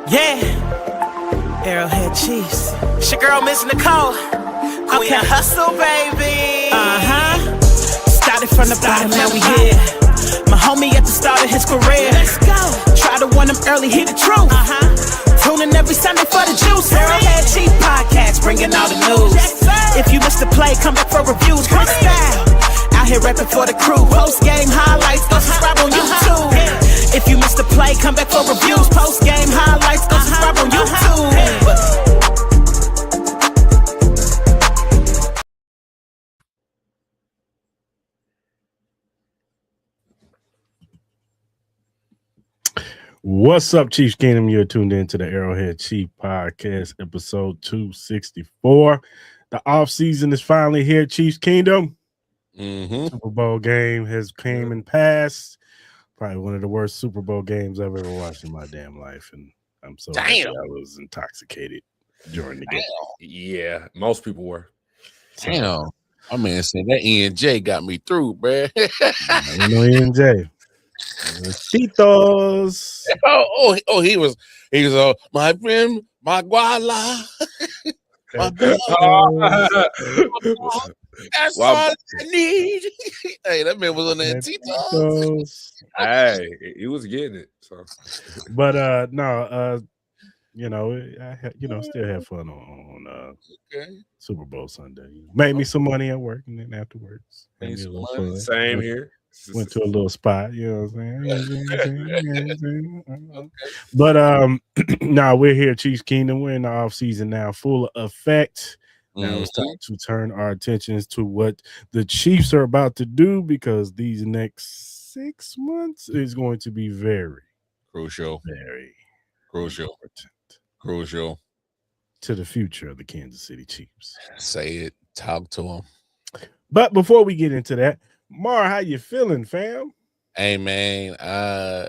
Yeah, Arrowhead Chiefs. It's your girl, Miss Nicole. Queen of Hustle, baby. Started from the bottom, now we here. My homie at the start of his career. Let's go. Try to win him early, hear the truth. Tune in every Sunday for the juice. Arrowhead Chief Podcast, bringing all the news. If you missed the play, come back for reviews. Cris Style, out here repping for the crew. Post game highlights, go subscribe on YouTube. If you missed the play, come back for reviews. Post game highlights, go subscribe on YouTube. What's up, Chiefs Kingdom? You're tuned in to the Arrowhead Chief Podcast, episode 264. The offseason is finally here, Chiefs Kingdom. Super Bowl game has came and passed. Probably one of the worst Super Bowl games I've ever watched in my damn life, and I'm so happy I was intoxicated during the game. Yeah, most people were. Damn, my man said that E&J got me through, man. No E&J. Cheetos. He was my friend, my guala. That's all I need. Hey, that man was on that Cheetos. Hey, he was getting it. So, but still have fun on Super Bowl Sunday. Made me some money at work, and then afterwards, same here. Went to a little spot, you know what I'm saying? But now we're here, Chiefs Kingdom. We're in the offseason now, full effect. Now it's time to turn our attentions to what the Chiefs are about to do, because these next 6 months is going to be very crucial, very crucial to the future of the Kansas City Chiefs. Say it, talk to them. But before we get into that, Mar, how you feeling, fam? Hey, man, I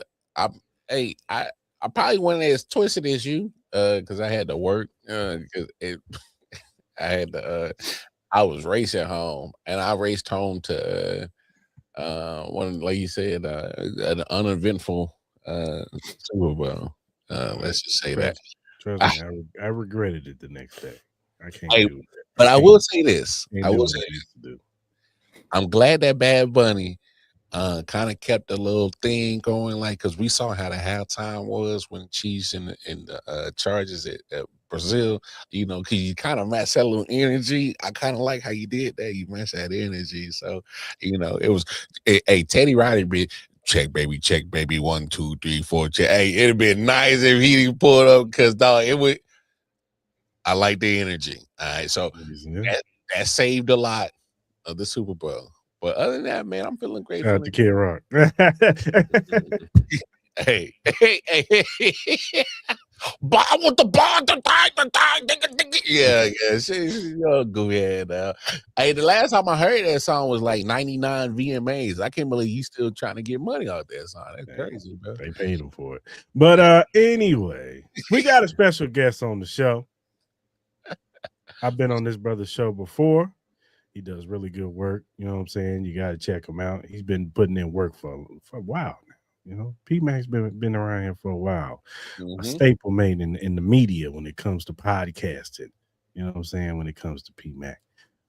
probably wasn't as twisted as you, because I had to work, I was racing home, and I raced home to one, like you said, an uneventful Super Bowl. Let's just say that. Trust me, I regretted it the next day. I can't do it. But I will say this. I'm glad that Bad Bunny kind of kept a little thing going, like, because we saw how the halftime was when Chiefs and the Chargers at Brazil, because you kind of match that little energy. I kind of like how you did that. You matched that energy. So, it was a Teddy Riley check, baby, 1, 2, 3, 4, check. Hey, it'd been nice if he pulled up, because, dog, I like the energy. All right, so that saved a lot of the Super Bowl. But other than that, man, I'm feeling great. Shout out to Kid Rock. Hey. I want the ball. Yeah. Go ahead now. Hey, the last time I heard that song was like 99 VMAs. I can't believe you still trying to get money out that song. That's crazy, bro. They paid him for it. But anyway, we got a special guest on the show. I've been on this brother's show before. He does really good work. You know what I'm saying? You got to check him out. He's been putting in work for a while now. P-Mac's been around here for a while. A staple made in the media when it comes to podcasting. You know what I'm saying? When it comes to P-Mac.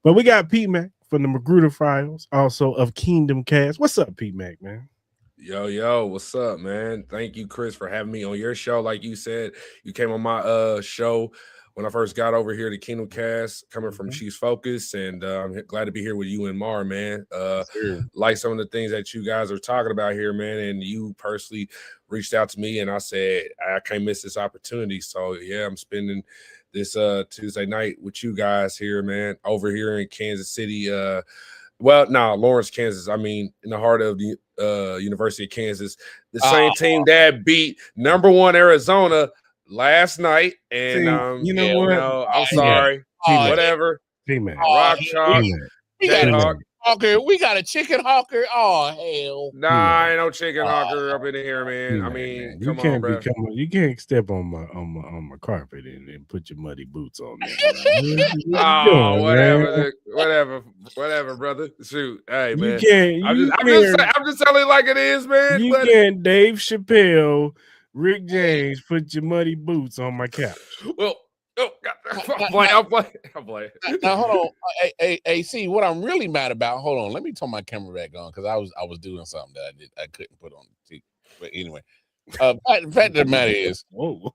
But we got P-Mac from the McGruder Files, also of Kingdom Kast. What's up, P-Mac, man? Yo, what's up, man? Thank you, Chris, for having me on your show. Like you said, you came on my show when I first got over here to Kingdom Kast, coming from Chiefs Focus, and I'm glad to be here with you and Mar, man. Like some of the things that you guys are talking about here, man, and you personally reached out to me, and I said, I can't miss this opportunity. So, yeah, I'm spending this Tuesday night with you guys here, man, over here in Kansas City. Lawrence, Kansas. I mean, in the heart of the University of Kansas, the same team that beat #1 Arizona last night, and I'm sorry, whatever. P-Mac, Rock Chalk, We got a chicken hawker. Oh hell! Nah, ain't no chicken hawker up in here, man. I mean, you come on, bro. You can't step on my carpet and put your muddy boots on there. Whatever, brother. Shoot, hey, man. I'm just telling you like it is, man. You can't Dave Chappelle Rick James, put your muddy boots on my couch. Well, I'm playing. Now hold on. Hey, see what I'm really mad about. Hold on, let me turn my camera back on because I was doing something that I couldn't put on the TV. But anyway, fact of the matter is, Whoa.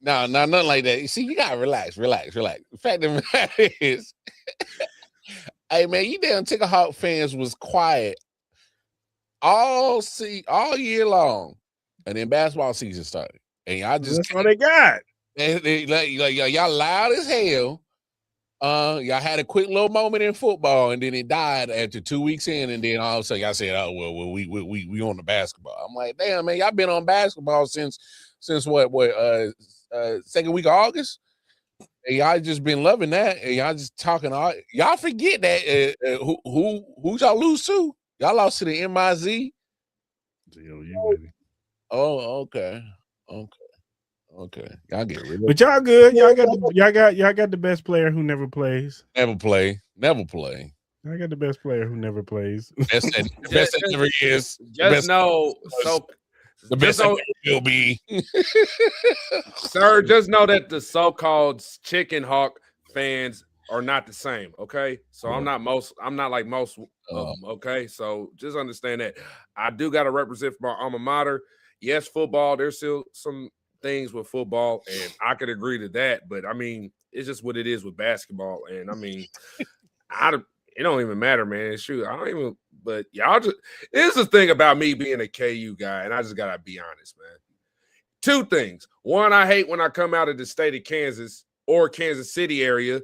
no, nothing like that. You see, you gotta relax. The fact of the matter is, hey man, you damn Tickerhawk fans was quiet all year long, and then basketball season started, and y'all just that's all they got. Y'all loud as hell. Y'all had a quick little moment in football, and then it died after 2 weeks in, and then all of a sudden y'all said, "Oh well, we on the basketball." I'm like, damn man, y'all been on basketball since what second week of August, and y'all just been loving that, and y'all just talking all. Y'all forget that who y'all lose to? Y'all lost to the MIZ. Oh, okay. Y'all get rid of it. But y'all good. Y'all got the best player who never plays. Never play. I got the best player who never plays. Best that never is. Just know, the best that will be. Sir, just know that the so-called Chicken Hawk fans are not the same. Okay, so I'm not like most of them. Okay, so just understand that I do got to represent my alma mater. Yes, football. There's still some things with football, and I could agree to that. But I mean, it's just what it is with basketball. And I mean, it don't even matter, man. Shoot, I don't even. But y'all just here's the thing about me being a KU guy, and I just gotta be honest, man. Two things. One, I hate when I come out of the state of Kansas or Kansas City area,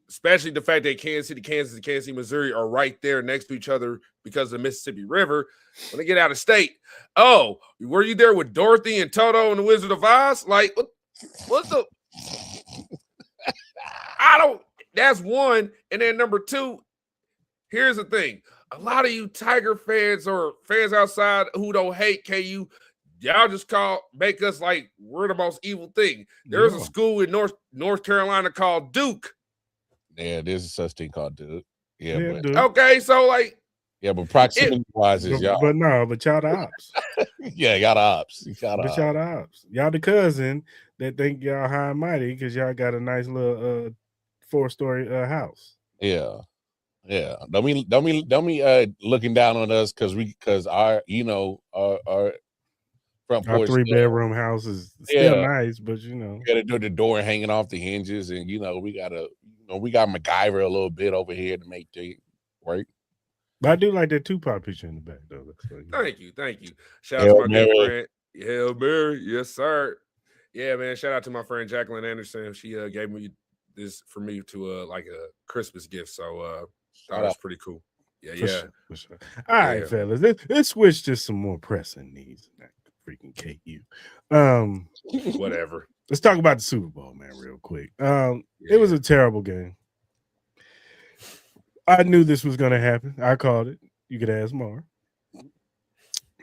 especially the fact that Kansas City, Missouri are right there next to each other because of the Mississippi River. When they get out of state, oh, were you there with Dorothy and Toto and the Wizard of Oz? Like, what's the? That's one. And then number two, here's the thing. A lot of you Tiger fans or fans outside who don't hate KU, y'all just make us like we're the most evil thing. There's a school in North Carolina called Duke. Yeah, there's a such thing called Duke. Yeah, but, okay, so like, yeah, but proximity wise is y'all. But y'all the ops. Yeah, y'all the ops. Y'all the ops. Y'all the cousin that think y'all high and mighty because y'all got a nice little 4-story house. Yeah. Don't be looking down on us because our front porch, 3-bedroom house is still nice, but we got the door hanging off the hinges, and we got MacGyver a little bit over here to make things work. But I do like that Tupac picture in the back, though. Thank you. Shout out to my good friend. Hail Mary, yes, sir. Yeah, man. Shout out to my friend Jacqueline Anderson. She gave me this for me to like a Christmas gift. So that was pretty cool. Yeah. For sure. All right, fellas. Let's switch to some more pressing needs. Freaking KU. Whatever. Let's talk about the Super Bowl, man, real quick. It was a terrible game. I knew this was going to happen. I called it. You could ask Mar.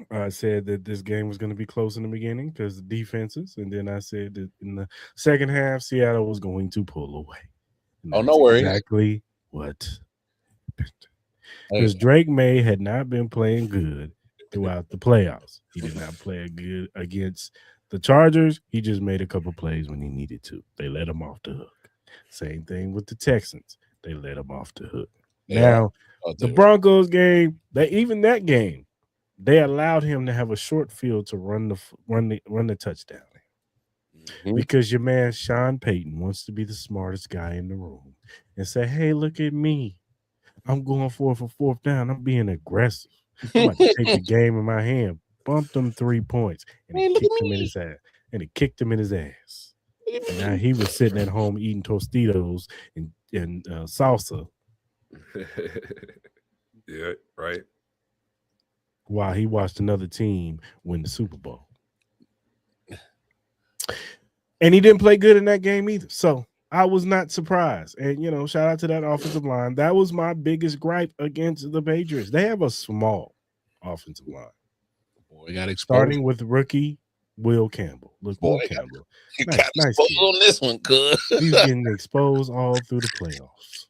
I said that this game was going to be close in the beginning because the defenses, and then I said that in the second half, Seattle was going to pull away. No worries. Exactly what happened. Because Drake May had not been playing good throughout the playoffs. He did not play good against the Chargers. He just made a couple plays when he needed to. They let him off the hook. Same thing with the Texans. They let him off the hook. Now, the Broncos game, they allowed him to have a short field to run the touchdown. Mm-hmm. Because your man Sean Payton wants to be the smartest guy in the room and say, "Hey, look at me. I'm going for fourth down. I'm being aggressive. I'm about to take the game in my hand." Bumped him 3 points and it kicked him in his ass. And now he was sitting at home eating Tostitos and salsa. Yeah, right. While he watched another team win the Super Bowl. And he didn't play good in that game either. So I was not surprised. And, shout out to that offensive line. That was my biggest gripe against the Patriots. They have a small offensive line. Boy, got exposed. Starting with rookie Will Campbell. Will Campbell. Nice on this one, cuz. He's getting exposed all through the playoffs.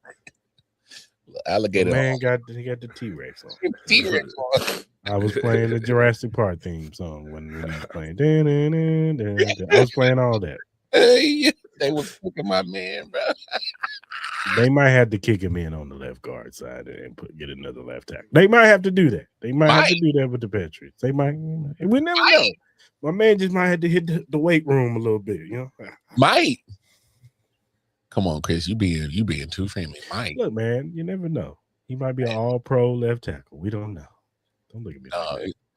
Alligator. The man got the T-Rex on. T-Rex on. I was playing the Jurassic Park theme song when he was playing. Dun, dun, dun, dun, dun. I was playing all that. Hey, they was cooking my man, bro. They might have to kick him in on the left guard side and get another left tackle. They might have to do that. They might have to do that with the Patriots. They might. We never know. My man just might have to hit the weight room a little bit. You know. Might. Come on, Chris. You being too friendly. Might. Look, man. You never know. He might be an all-pro left tackle. We don't know. Don't look at me.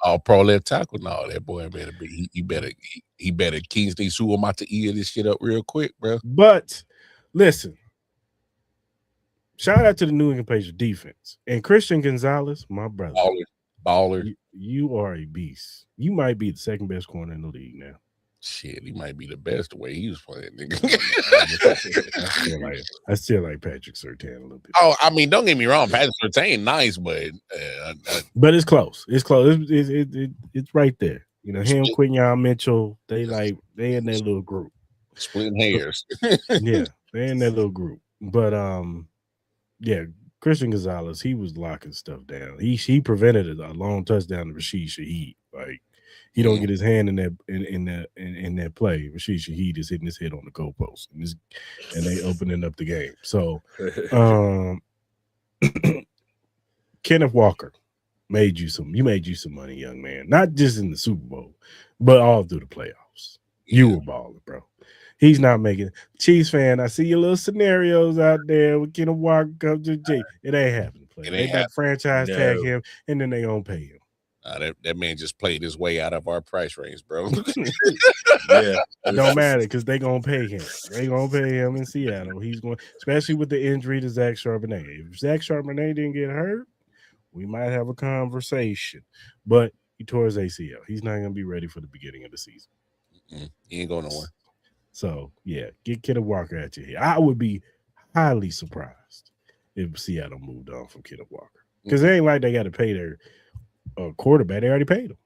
All pro left tackle. No, that boy better be. He better Kingsley Suwama to eat this shit up real quick, bro. But listen, shout out to the New England Patriots defense and Christian Gonzalez, my brother. Baller. You are a beast. You might be the second best corner in the league now. Shit, he might be the best the way he was playing, nigga. I still like Patrick Surtain a little bit. Oh, I mean, don't get me wrong, Patrick Surtain nice, but it's close. It's close. It's right there. You know, him, Quinyon Mitchell, they in their little group. Splitting hairs. Yeah, they in their little group. But yeah, Christian Gonzalez, he was locking stuff down. He prevented a long touchdown to Rashid Shaheed. Like, he don't get his hand in that play. Rashid Shaheed is hitting his head on the goalpost, and they opening up the game. So, Kenneth Walker made you some money, young man. Not just in the Super Bowl, but all through the playoffs. You were balling, bro. He's not making Chiefs fan. I see your little scenarios out there with Kenneth Walker come to G. It ain't happening. They got franchise tag him, and then they gonna pay him. That man just played his way out of our price range, bro. Yeah, it don't matter because they gonna pay him. They gonna pay him in Seattle. He's going, especially with the injury to Zach Charbonnet. If Zach Charbonnet didn't get hurt, we might have a conversation. But he tore his ACL. He's not gonna be ready for the beginning of the season. He ain't going nowhere. So yeah, get Kenneth Walker at your head. I would be highly surprised if Seattle moved on from Kenneth Walker because it ain't like they got to pay their quarterback. They already paid him.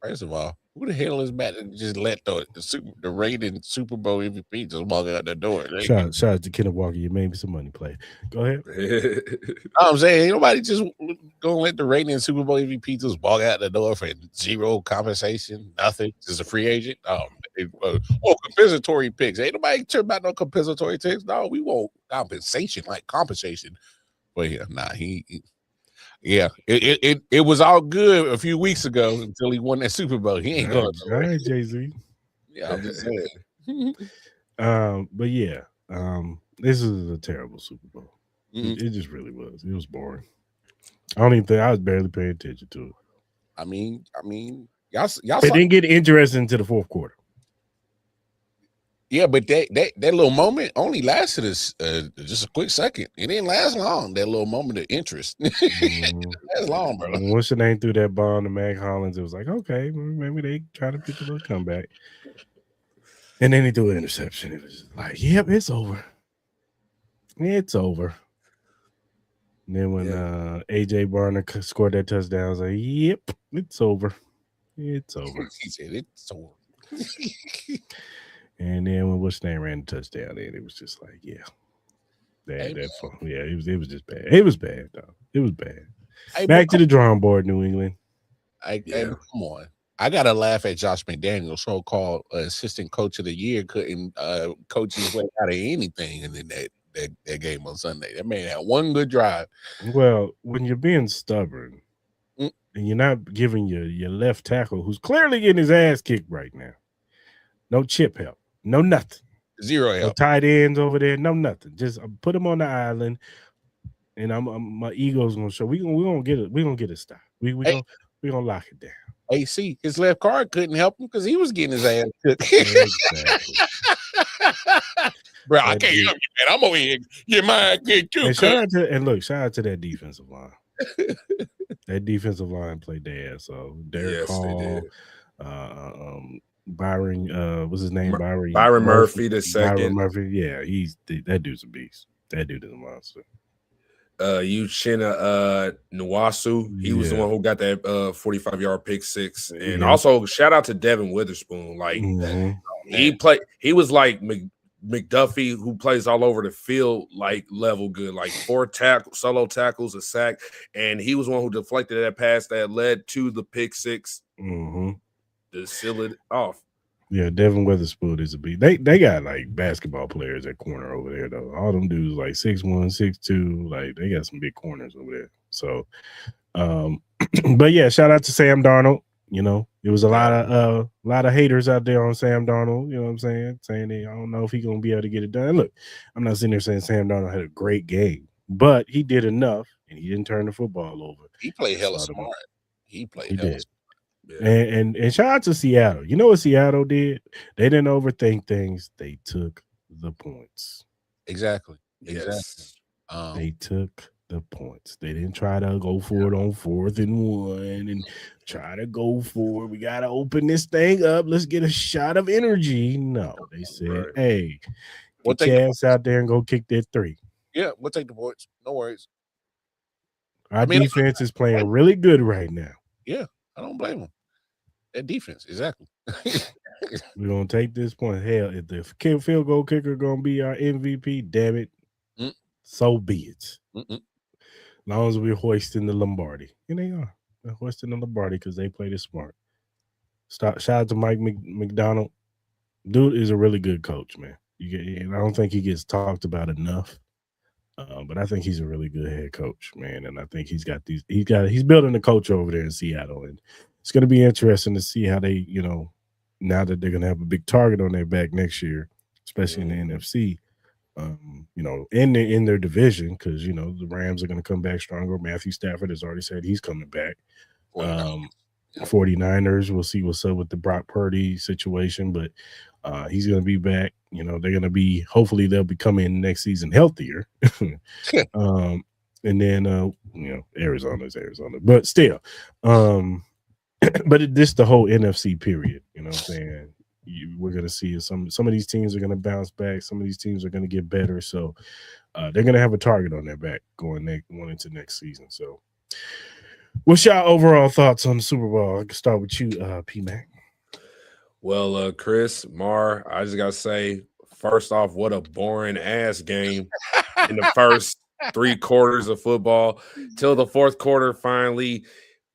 First of all, who the hell is mad to just let the reigning Super Bowl MVP just walk out the door? Shout out to Kenneth Walker. You made me some money. Play. Go ahead. I'm saying, ain't nobody just gonna let the reigning Super Bowl MVP just walk out the door for zero compensation, nothing, just a free agent. Compensatory picks. Ain't nobody care about no compensatory picks. No, we want compensation, like compensation. But yeah, it was all good a few weeks ago until he won that Super Bowl. He ain't going. All right, Jay-Z. Yeah, I'm just saying. But yeah, this is a terrible Super Bowl. It just really was. It was boring. I don't even think I was barely paying attention to it. I mean, y'all. It didn't get interesting into the fourth quarter. Yeah, but that little moment only lasted just a quick second. It didn't last long. That little moment of interest. It didn't last long, bro. Once the name threw that ball to Mac Hollins, it was like, okay, maybe they try to pick a little comeback. And then he threw an interception. It was just like, yep, it's over. It's over. And then when AJ Barner scored that touchdown, I was like, yep, it's over. It's over. He said it's over. And then when what's name ran the touchdown, and it was just like, yeah, that fun. Yeah, it was just bad. It was bad, though. It was bad. Back to the drawing board, New England. Come on. I gotta laugh at Josh McDaniels, so-called assistant coach of the year, couldn't coach his way out of anything, and then that game on Sunday. That man had one good drive. Well, when you're being stubborn and you're not giving your left tackle, who's clearly getting his ass kicked right now, no chip help. No nothing. Zero help. No tight ends over there. No nothing. Just put him on the island, and my ego's gonna show. We gonna get it. We gonna get it stopped. We gonna lock it down. AC, his left guard couldn't help him because he was getting his ass cooked. Exactly. Bro, I can't help you, man. I'm over here. Your mind get too. And shout out to that defensive line. That defensive line played their ass off. Derek Hall, Byron, what's his name? Byron Murphy the second. Byron Murphy, yeah, that dude's a beast. That dude is a monster. Uchenna Nwasu, he was the one who got that 45-yard pick six. And also shout out to Devin Witherspoon. Like he was like McDuffie, who plays all over the field, like level good, like 4 solo tackles, a sack, and he was one who deflected that pass that led to the pick 6 to seal it off. Yeah, Devin Witherspoon is a beat. They got like basketball players at corner over there though. All them dudes like 6'1", 6'2", like they got some big corners over there. So, but yeah, shout out to Sam Darnold. You know, there was a lot of haters out there on Sam Darnold. You know what I'm saying? Saying I don't know if he's gonna be able to get it done. Look, I'm not sitting there saying Sam Darnold had a great game, but he did enough, and he didn't turn the football over. He played hella smart. He played hella smart. Yeah. And shout out to Seattle. You know what Seattle did? They didn't overthink things. They took the points. Exactly. Yes. They took the points. They didn't try to go for it on 4th and 1 and try to go for it. We got to open this thing up. Let's get a shot of energy. No, they said, hey, get your ass out there and go kick that 3. Yeah, we'll take the points. No worries. Our defense is playing really good right now. Yeah, I don't blame them. That defense, exactly. We're going to take this point. Hell, if the field goal kicker going to be our MVP, damn it, so be it. As long as we're hoisting the Lombardi. And they are. They're hoisting the Lombardi because they played it smart. Shout out to Mike McDonald. Dude is a really good coach, man. And I don't think he gets talked about enough. But I think he's a really good head coach, man. And I think he's building a coach over there in Seattle. And it's going to be interesting to see how they, you know, now that they're going to have a big target on their back next year, especially in the NFC, you know, in their division, because, you know, the Rams are going to come back stronger. Matthew Stafford has already said he's coming back. 49ers, we'll see what's up with the Brock Purdy situation, but he's going to be back. You know, they're going to be, hopefully they'll be coming next season healthier. And then, you know, Arizona's Arizona, but still, but this the whole NFC period, you know what I'm saying? We're going to see some of these teams are going to bounce back. Some of these teams are going to get better. So they're going to have a target on their back going into next season. So what's your overall thoughts on the Super Bowl? I can start with you, P-Mac. Well, Chris, Mar, I just got to say, first off, what a boring ass game in the first 3 quarters of football till the 4th quarter finally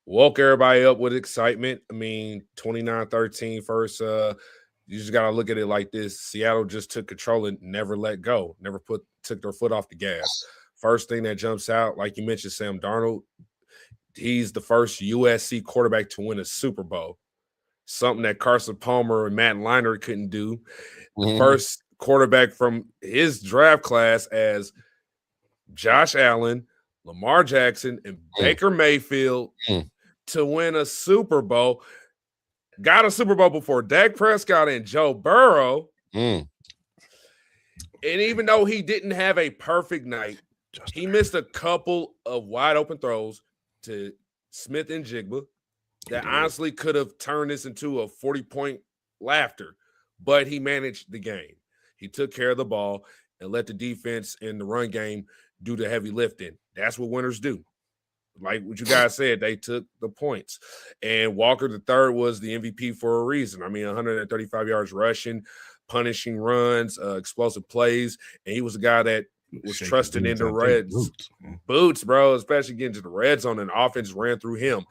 woke everybody up with excitement. I mean, 29-13 first. You just got to look at it like this. Seattle just took control and never let go, never took their foot off the gas. First thing that jumps out, like you mentioned, Sam Darnold, he's the first USC quarterback to win a Super Bowl, something that Carson Palmer and Matt Leinart couldn't do. First quarterback from his draft class as Josh Allen, Lamar Jackson, and Baker Mayfield to win a Super Bowl. Got a Super Bowl before Dak Prescott and Joe Burrow. And even though he didn't have a perfect night, he missed a couple of wide open throws to Smith and Jigba that honestly could have turned this into a 40-point laughter, but he managed the game. He took care of the ball and let the defense and the run game do the heavy lifting. That's what winners do. Like what you guys said, they took the points. And Walker III was the MVP for a reason. I mean, 135 yards rushing, punishing runs, explosive plays, and he was a guy that was trusted in the Reds. Boots, bro, especially getting to the red zone, and offense ran through him.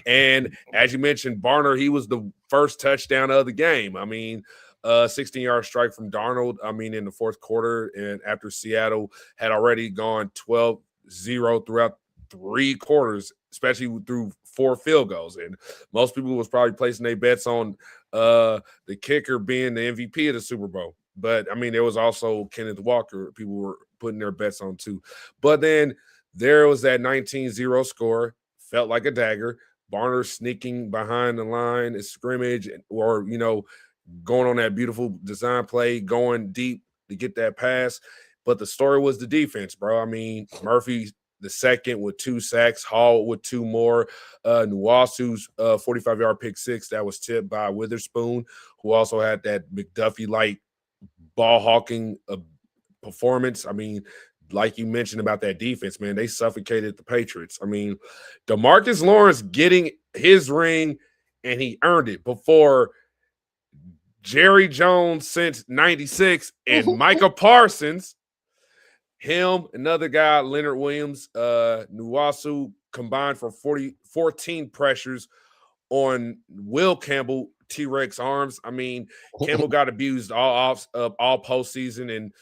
And as you mentioned, Barner, he was the first touchdown of the game. I mean, 16-yard strike from Darnold, I mean, in the 4th quarter, and after Seattle had already gone 12-0 throughout 3 quarters, especially through 4 field goals. And most people was probably placing their bets on the kicker being the MVP of the Super Bowl. But, I mean, there was also Kenneth Walker people were putting their bets on too. But then there was that 19-0 score, felt like a dagger. Barner sneaking behind the line of scrimmage, or, you know, going on that beautiful design play, going deep to get that pass. But the story was the defense, bro. I mean, Murphy the second with 2 sacks, Hall with 2 more, Nuwasu's 45-yard pick 6 that was tipped by Witherspoon, who also had that McDuffie-like ball hawking performance. I mean, like you mentioned about that defense, man, they suffocated the Patriots. I mean, DeMarcus Lawrence getting his ring, and he earned it before Jerry Jones since 96 and Micah Parsons, him, another guy, Leonard Williams, Nuwasu combined for 14 pressures on Will Campbell, T-Rex arms. I mean, Campbell got abused all postseason, and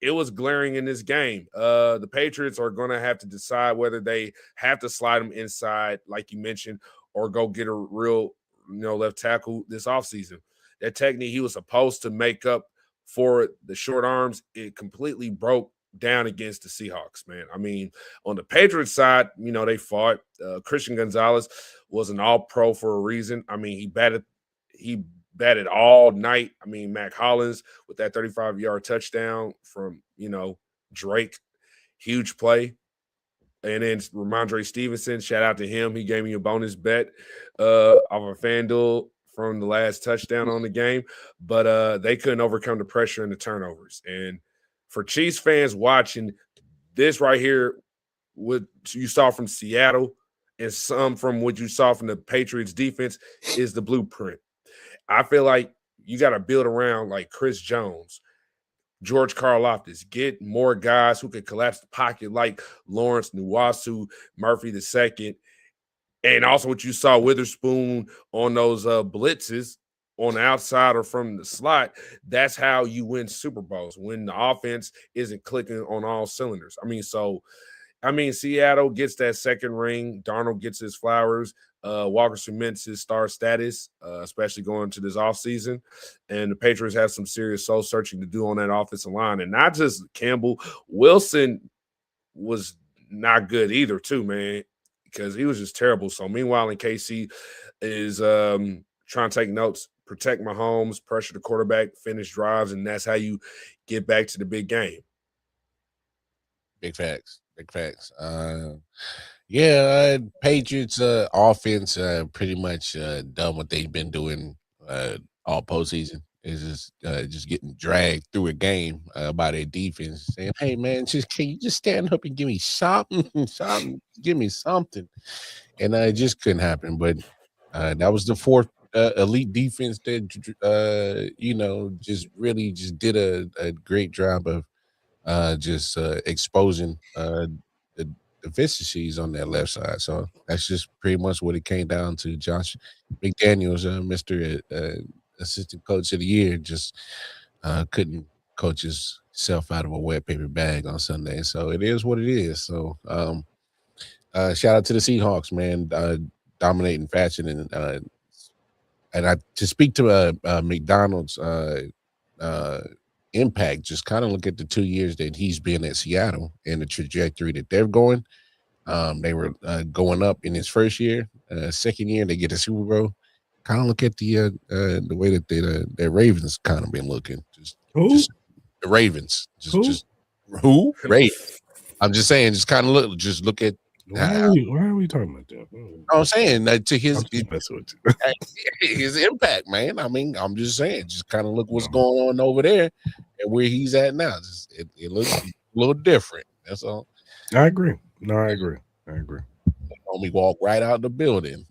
it was glaring in this game. The Patriots are going to have to decide whether they have to slide him inside, like you mentioned, or go get a real, left tackle this offseason. That technique he was supposed to make up for the short arms, it completely broke down against the Seahawks, man. I mean, on the Patriots side, they fought. Christian Gonzalez was an all-pro for a reason. I mean, he batted all night. I mean, Mac Hollins with that 35-yard touchdown from, Drake, huge play. And then Ramondre Stevenson, shout out to him. He gave me a bonus bet off of FanDuel from the last touchdown on the game. But they couldn't overcome the pressure and the turnovers. And for Chiefs fans watching, this right here, what you saw from Seattle and some from what you saw from the Patriots defense is the blueprint. I feel like you got to build around like Chris Jones, George Karlaftis, get more guys who can collapse the pocket like Lawrence, Nuwasu, Murphy II, and also what you saw Witherspoon on those blitzes on the outside or from the slot. That's how you win Super Bowls, when the offense isn't clicking on all cylinders. Seattle gets that second ring. Darnold gets his flowers. Walker cements his star status, especially going to this offseason. And the Patriots have some serious soul searching to do on that offensive line. And not just Campbell. Wilson was not good either, too, man, because he was just terrible. So, meanwhile, in KC is trying to take notes, protect Mahomes, pressure the quarterback, finish drives, and that's how you get back to the big game. Big facts. Patriots offense pretty much done what they've been doing all postseason. Is just getting dragged through a game by their defense, saying, "Hey man, can you just stand up and give me something, give me something," and it just couldn't happen. But that was the fourth elite defense that just really just did a great job of exposing the deficiencies on that left side. So that's just pretty much what it came down to. Josh McDaniels, Mr. Assistant Coach of the Year, just couldn't coach himself out of a wet paper bag on Sunday. So it is what it is. So shout out to the Seahawks, man, dominating fashion. And to speak to McDonald's impact, just kind of look at the 2 years that he's been at Seattle and the trajectory that they're going. They were going up in his first year. Second year, they get a Super Bowl. Kind of look at the way that their Ravens kind of been looking. Just the Ravens. Just who? Ravens. I'm just saying, just kind of look at. Why are we talking about that? I'm saying that to his impact, man. I mean, I'm just saying, just kind of look what's going on over there and where he's at now. It looks a little different. That's all. I agree. No, I agree. Homie walk right out the building.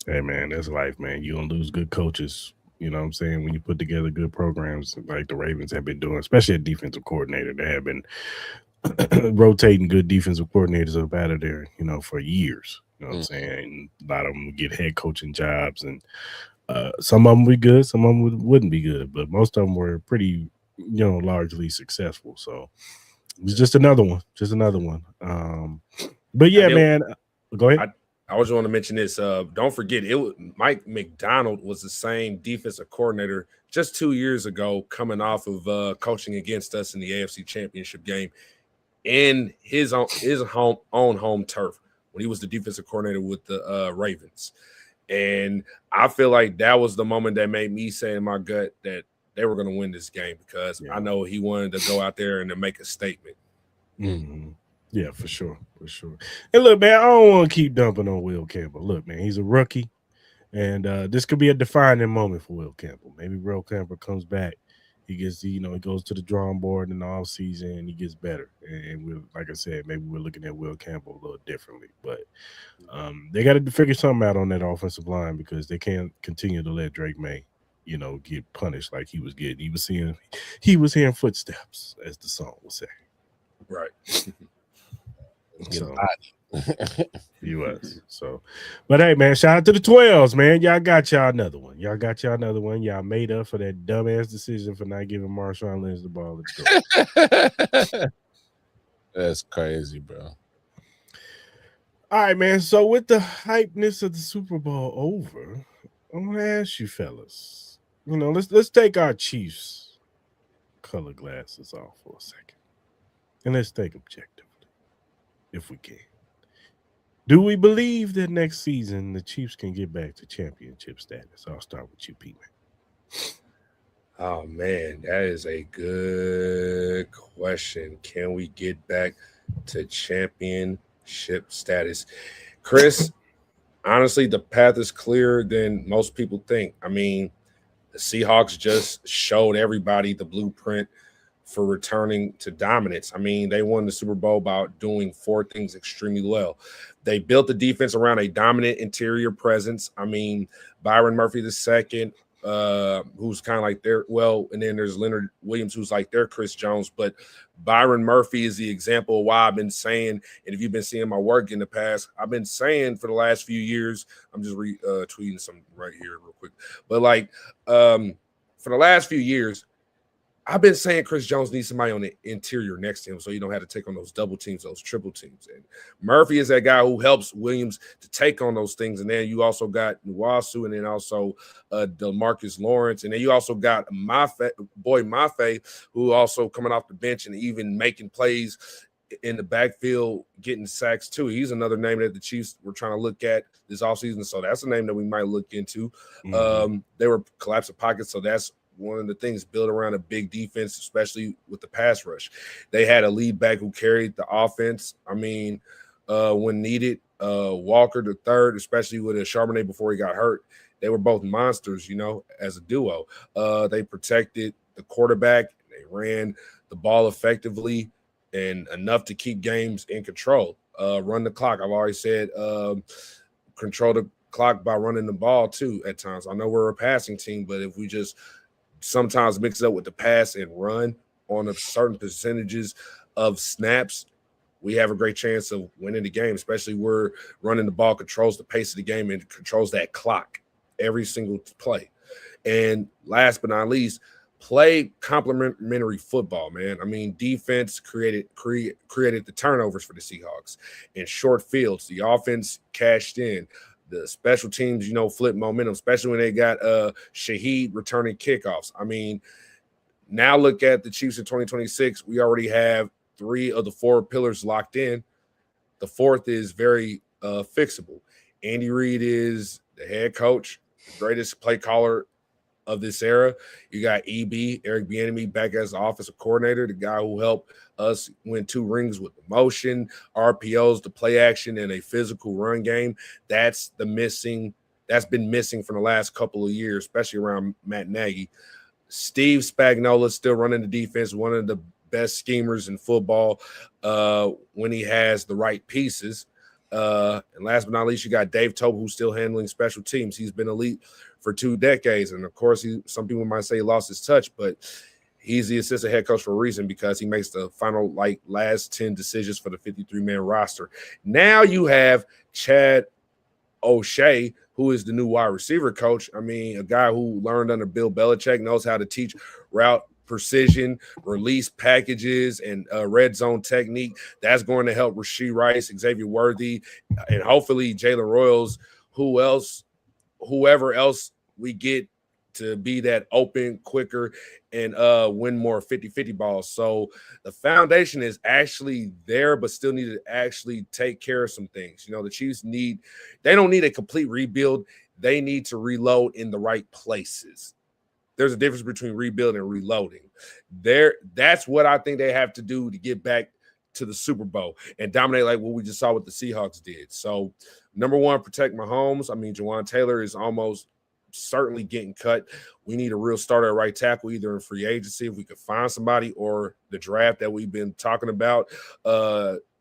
Hey man, that's life, man. You don't lose good coaches. You know what I'm saying? When you put together good programs like the Ravens have been doing, especially a defensive coordinator, they have been rotating good defensive coordinators up out of there, for years. You know what I'm saying? A lot of them get head coaching jobs, and some of them would be good, some of them wouldn't be good, but most of them were pretty, largely successful. So it was just another one. But yeah, man, go ahead. I just want to mention this. Don't forget, Mike McDonald was the same defensive coordinator just 2 years ago, coming off of coaching against us in the AFC Championship game in his own home turf when he was the defensive coordinator with the Ravens. And I feel like that was the moment that made me say in my gut that they were going to win this game, because I know he wanted to go out there and to make a statement. Mm-hmm. Yeah, for sure. And look, man, I don't want to keep dumping on Will Campbell. Look, man, he's a rookie, and this could be a defining moment for Will Campbell. Maybe Will Campbell comes back he gets, he goes to the drawing board in the off season and he gets better. And we're, like I said, maybe we're looking at Will Campbell a little differently, but they got to figure something out on that offensive line because they can't continue to let Drake May, get punished like he was getting. He was hearing footsteps, as the song would say. Right. So, he was. So, but hey, man, shout out to the 12s, man. Y'all got y'all another one. Y'all made up for that dumbass decision for not giving Marshawn Lynch the ball. Let's go. That's crazy, bro. All right, man. So with the hypeness of the Super Bowl over, I'm gonna ask you fellas. Let's take our Chiefs color glasses off for a second. And let's think objectively, if we can. Do we believe that next season the Chiefs can get back to championship status? I'll start with you, P-Mac. Oh, man, that is a good question. Can we get back to championship status? Chris, honestly, the path is clearer than most people think. I mean, the Seahawks just showed everybody the blueprint for returning to dominance. I mean, they won the Super Bowl by doing 4 things extremely well. They built the defense around a dominant interior presence. I mean, Byron Murphy II, who's kind of like and then there's Leonard Williams, who's like their Chris Jones. But Byron Murphy is the example of why I've been saying, and if you've been seeing my work in the past, I've been saying for the last few years, I'm just tweeting something right here real quick. But for the last few years, I've been saying Chris Jones needs somebody on the interior next to him so you don't have to take on those double teams, those triple teams. And Murphy is that guy who helps Williams to take on those things. And then you also got Nwasu and then also DeMarcus Lawrence. And then you also got Mafe, who also coming off the bench and even making plays in the backfield, getting sacks too. He's another name that the Chiefs were trying to look at this offseason. So that's a name that we might look into. They were collapsing pockets, so that's one of the things built around a big defense, especially with the pass rush. They had a lead back who carried the offense. I mean, when needed, Walker the third, especially with a Charbonnet before he got hurt, they were both monsters, as a duo. They protected the quarterback. They ran the ball effectively and enough to keep games in control. Run the clock. I've always said control the clock by running the ball too at times. I know we're a passing team, but if we just sometimes mix it up with the pass and run on a certain percentages of snaps, we have a great chance of winning the game, especially we're running the ball, controls the pace of the game and controls that clock every single play. And last but not least, play complementary football, man. I mean, defense created the turnovers for the Seahawks in short fields. The offense cashed in. The special teams, flip momentum, especially when they got Shaheed returning kickoffs. I mean, now look at the Chiefs in 2026. We already have 3 of the 4 pillars locked in. The 4th is very fixable. Andy Reid is the head coach, the greatest play caller of this era. You got Eric Bieniemy, back as the offensive coordinator, the guy who helped us win 2 rings with the motion, RPOs, the play action, and a physical run game. That's been missing from the last couple of years, especially around Matt Nagy. Steve Spagnuolo still running the defense, one of the best schemers in football when he has the right pieces. And last but not least, you got Dave Tope, who's still handling special teams. He's been elite for 2 decades. And of course, some people might say he lost his touch, but he's the assistant head coach for a reason because he makes the final last 10 decisions for the 53-man roster. Now you have Chad O'Shea, who is the new wide receiver coach. I mean, a guy who learned under Bill Belichick, knows how to teach route precision, release packages, and red zone technique. That's going to help Rashee Rice, Xavier Worthy, and hopefully Jalen Royals, whoever else we get to be that open, quicker, and win more 50-50 balls. So the foundation is actually there, but still need to actually take care of some things. The Chiefs they don't need a complete rebuild. They need to reload in the right places. There's a difference between rebuilding and reloading. That's what I think they have to do to get back to the Super Bowl and dominate like what we just saw what the Seahawks did. So, number 1, protect Mahomes. I mean, Jawan Taylor is almost certainly getting cut. We need a real starter at right tackle, either in free agency if we could find somebody, or the draft that we've been talking about.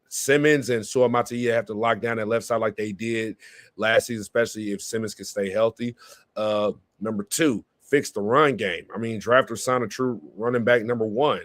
Simmons and Sua Mataia have to lock down that left side like they did last season, especially if Simmons can stay healthy. Number 2, fix the run game. I mean, draft or sign a true running back number 1.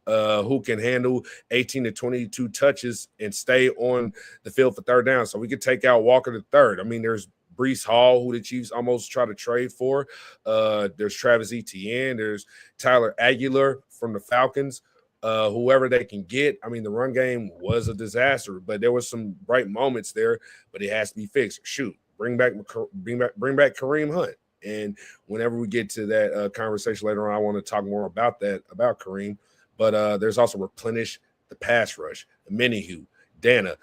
Who can handle 18 to 22 touches and stay on the field for third down. So we could take out Walker the third. I mean, there's Breece Hall, who the Chiefs almost try to trade for. There's Travis Etienne. There's Tyler Aguilar from the Falcons. Whoever they can get. I mean, the run game was a disaster, but there was some bright moments there, but it has to be fixed. Shoot, bring back Kareem Hunt. And whenever we get to that conversation later on, I want to talk more about that, about Kareem. But there's also replenish the pass rush. Minihu, Dana,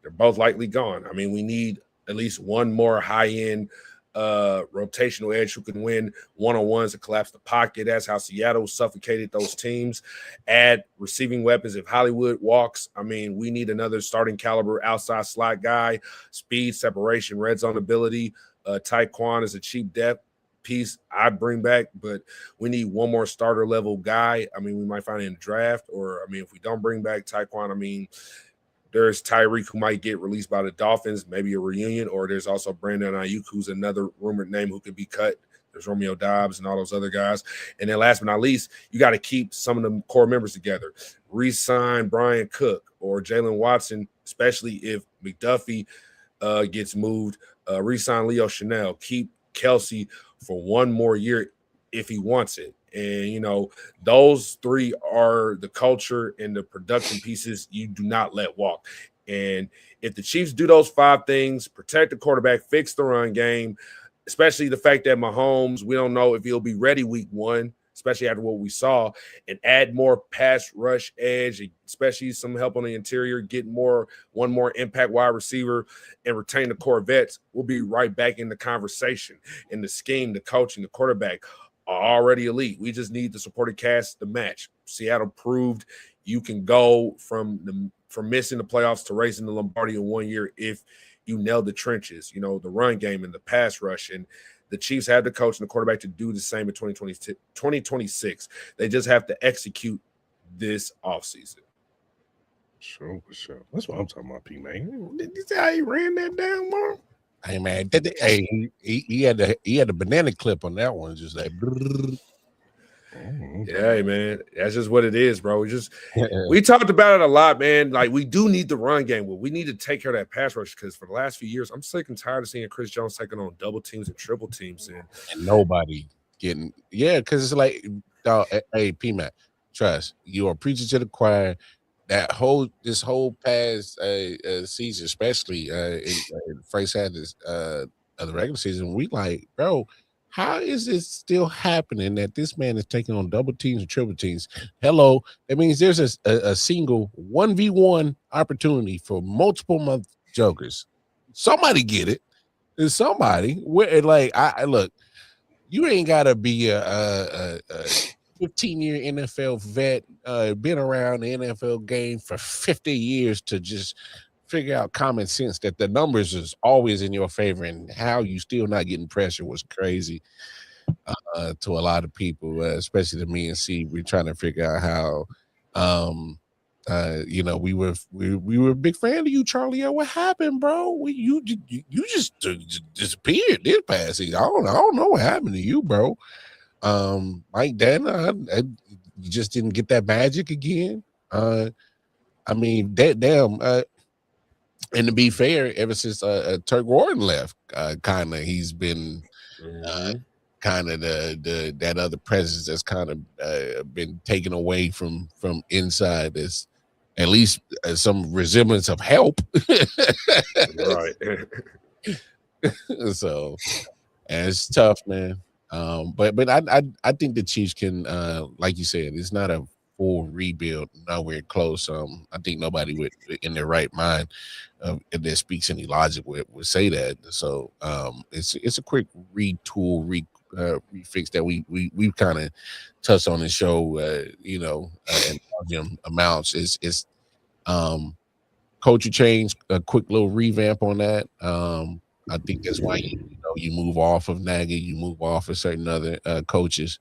they're both likely gone. I mean, we need at least one more high-end rotational edge who can win one-on-ones and collapse the pocket. That's how Seattle suffocated those teams. Add receiving weapons if Hollywood walks. I mean, we need another starting caliber outside slot guy. Speed, separation, red zone ability. Tyquan is a cheap depth piece I'd bring back, but we need one more starter level guy. I mean, we might find it in the draft, or I mean, if we don't bring back Tyquan, I mean, there's Tyreek who might get released by the Dolphins, maybe a reunion, or there's also Brandon Ayuk, who's another rumored name who could be cut. There's Romeo Dobbs and all those other guys. And then last but not least, you got to keep some of the core members together. Re-sign Brian Cook or Jalen Watson, especially if McDuffie gets moved. Re-sign Leo Chanel. Keep Kelce for one more year if he wants it. And, you know, those 3 are the culture and the production pieces you do not let walk. And if the Chiefs do those 5 things, protect the quarterback, fix the run game, especially the fact that Mahomes, we don't know if he'll be ready week 1, especially after what we saw, and add more pass rush edge, especially some help on the interior, get one more impact wide receiver, and retain the core vets, we'll be right back in the conversation. And the scheme, the coaching, the quarterback are already elite. We just need the supporting cast to match. Seattle proved you can go from missing the playoffs to raising the Lombardi in 1 year if you nail the trenches, you know, the run game and the pass rush. And the Chiefs have the coach and the quarterback to do the same in 2026. They just have to execute this offseason. Sure. That's what I'm talking about, P-Mac. Did you see how he ran that down, Mark? Hey man, he had the banana clip on that one, just like. Yeah, man, that's just what it is, bro. We talked about it a lot, man. Like, we do need the run game, but we need to take care of that pass rush, because for the last few years, I'm sick and tired of seeing Chris Jones taking on double teams and triple teams, and nobody getting because it's like, hey P-Mac, trust you are preaching to the choir. This whole past season, especially in the first half of the regular season, we like, bro, how is it still happening that this man is taking on double teams and triple teams? Hello, that means there's a single 1v1 opportunity for multiple month jokers. Somebody get it. There's somebody where, like, I look, you ain't gotta be a 15-year NFL vet, been around the NFL game for 50 years to just figure out common sense that the numbers is always in your favor, and how you still not getting pressure was crazy to a lot of people, especially to me and C. We're trying to figure out how, you know, we were a big fan of you, Charlie. What happened, bro? You just disappeared this past season. I don't know what happened to you, bro. Mike Dana, you just didn't get that magic again. I mean, damn. And to be fair, ever since Turk Warden left, kind of he's been kind of the that other presence that's kind of been taken away from inside. This at least some resemblance of help, right? So, and it's tough, man. But I think the Chiefs can, like you said, it's not a full rebuild, nowhere close. I think nobody would, in their right mind, if that speaks any logic, would say that. So it's a quick retool, refix that we've kind of touched on the show, you know, and amounts. It's culture change, a quick little revamp on that. I think that's why you move off of Nagy, you move off of certain other coaches,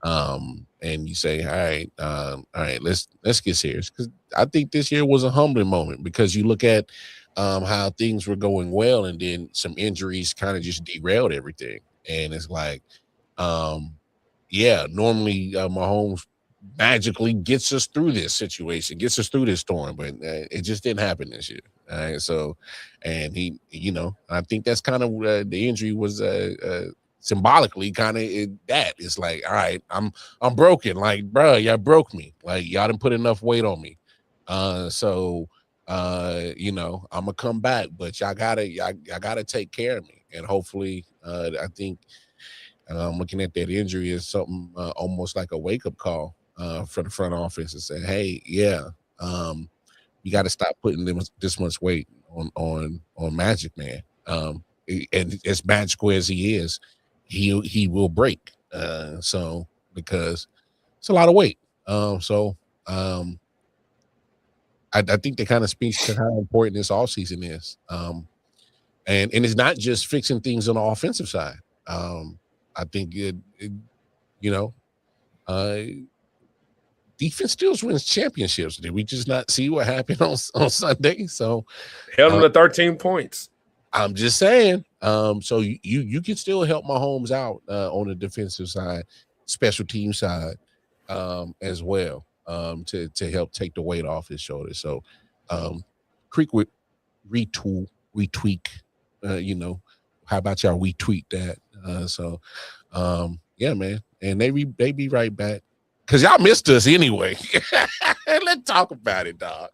and you say, all right, let's get serious. Because I think this year was a humbling moment because you look at how things were going well, and then some injuries kind of just derailed everything, and it's like, normally Mahomes magically gets us through this situation, gets us through this storm, but it just didn't happen this year. All right, so, and he, I think that's kind of the injury was symbolically kind of that. It's like, all right, I'm broken. Like, bro, y'all broke me. Like, y'all didn't put enough weight on me. So I'm gonna come back, but y'all gotta take care of me, and hopefully, I think. Looking at that injury is something almost like a wake-up call for the front office and say, hey, you got to stop putting this much weight on Magic Man. And as magical as he is, he will break. So because it's a lot of weight. I think that kind of speaks to how important this offseason is. And it's not just fixing things on the offensive side. I think defense still wins championships. Did we just not see what happened on Sunday? So held them to 13 points. I'm just saying. So you can still help Mahomes out on the defensive side, special team side, as well, to help take the weight off his shoulders. So Creek would retweak. How about y'all retweet that? Man, and they be right back because y'all missed us anyway. Let's talk about it, dog.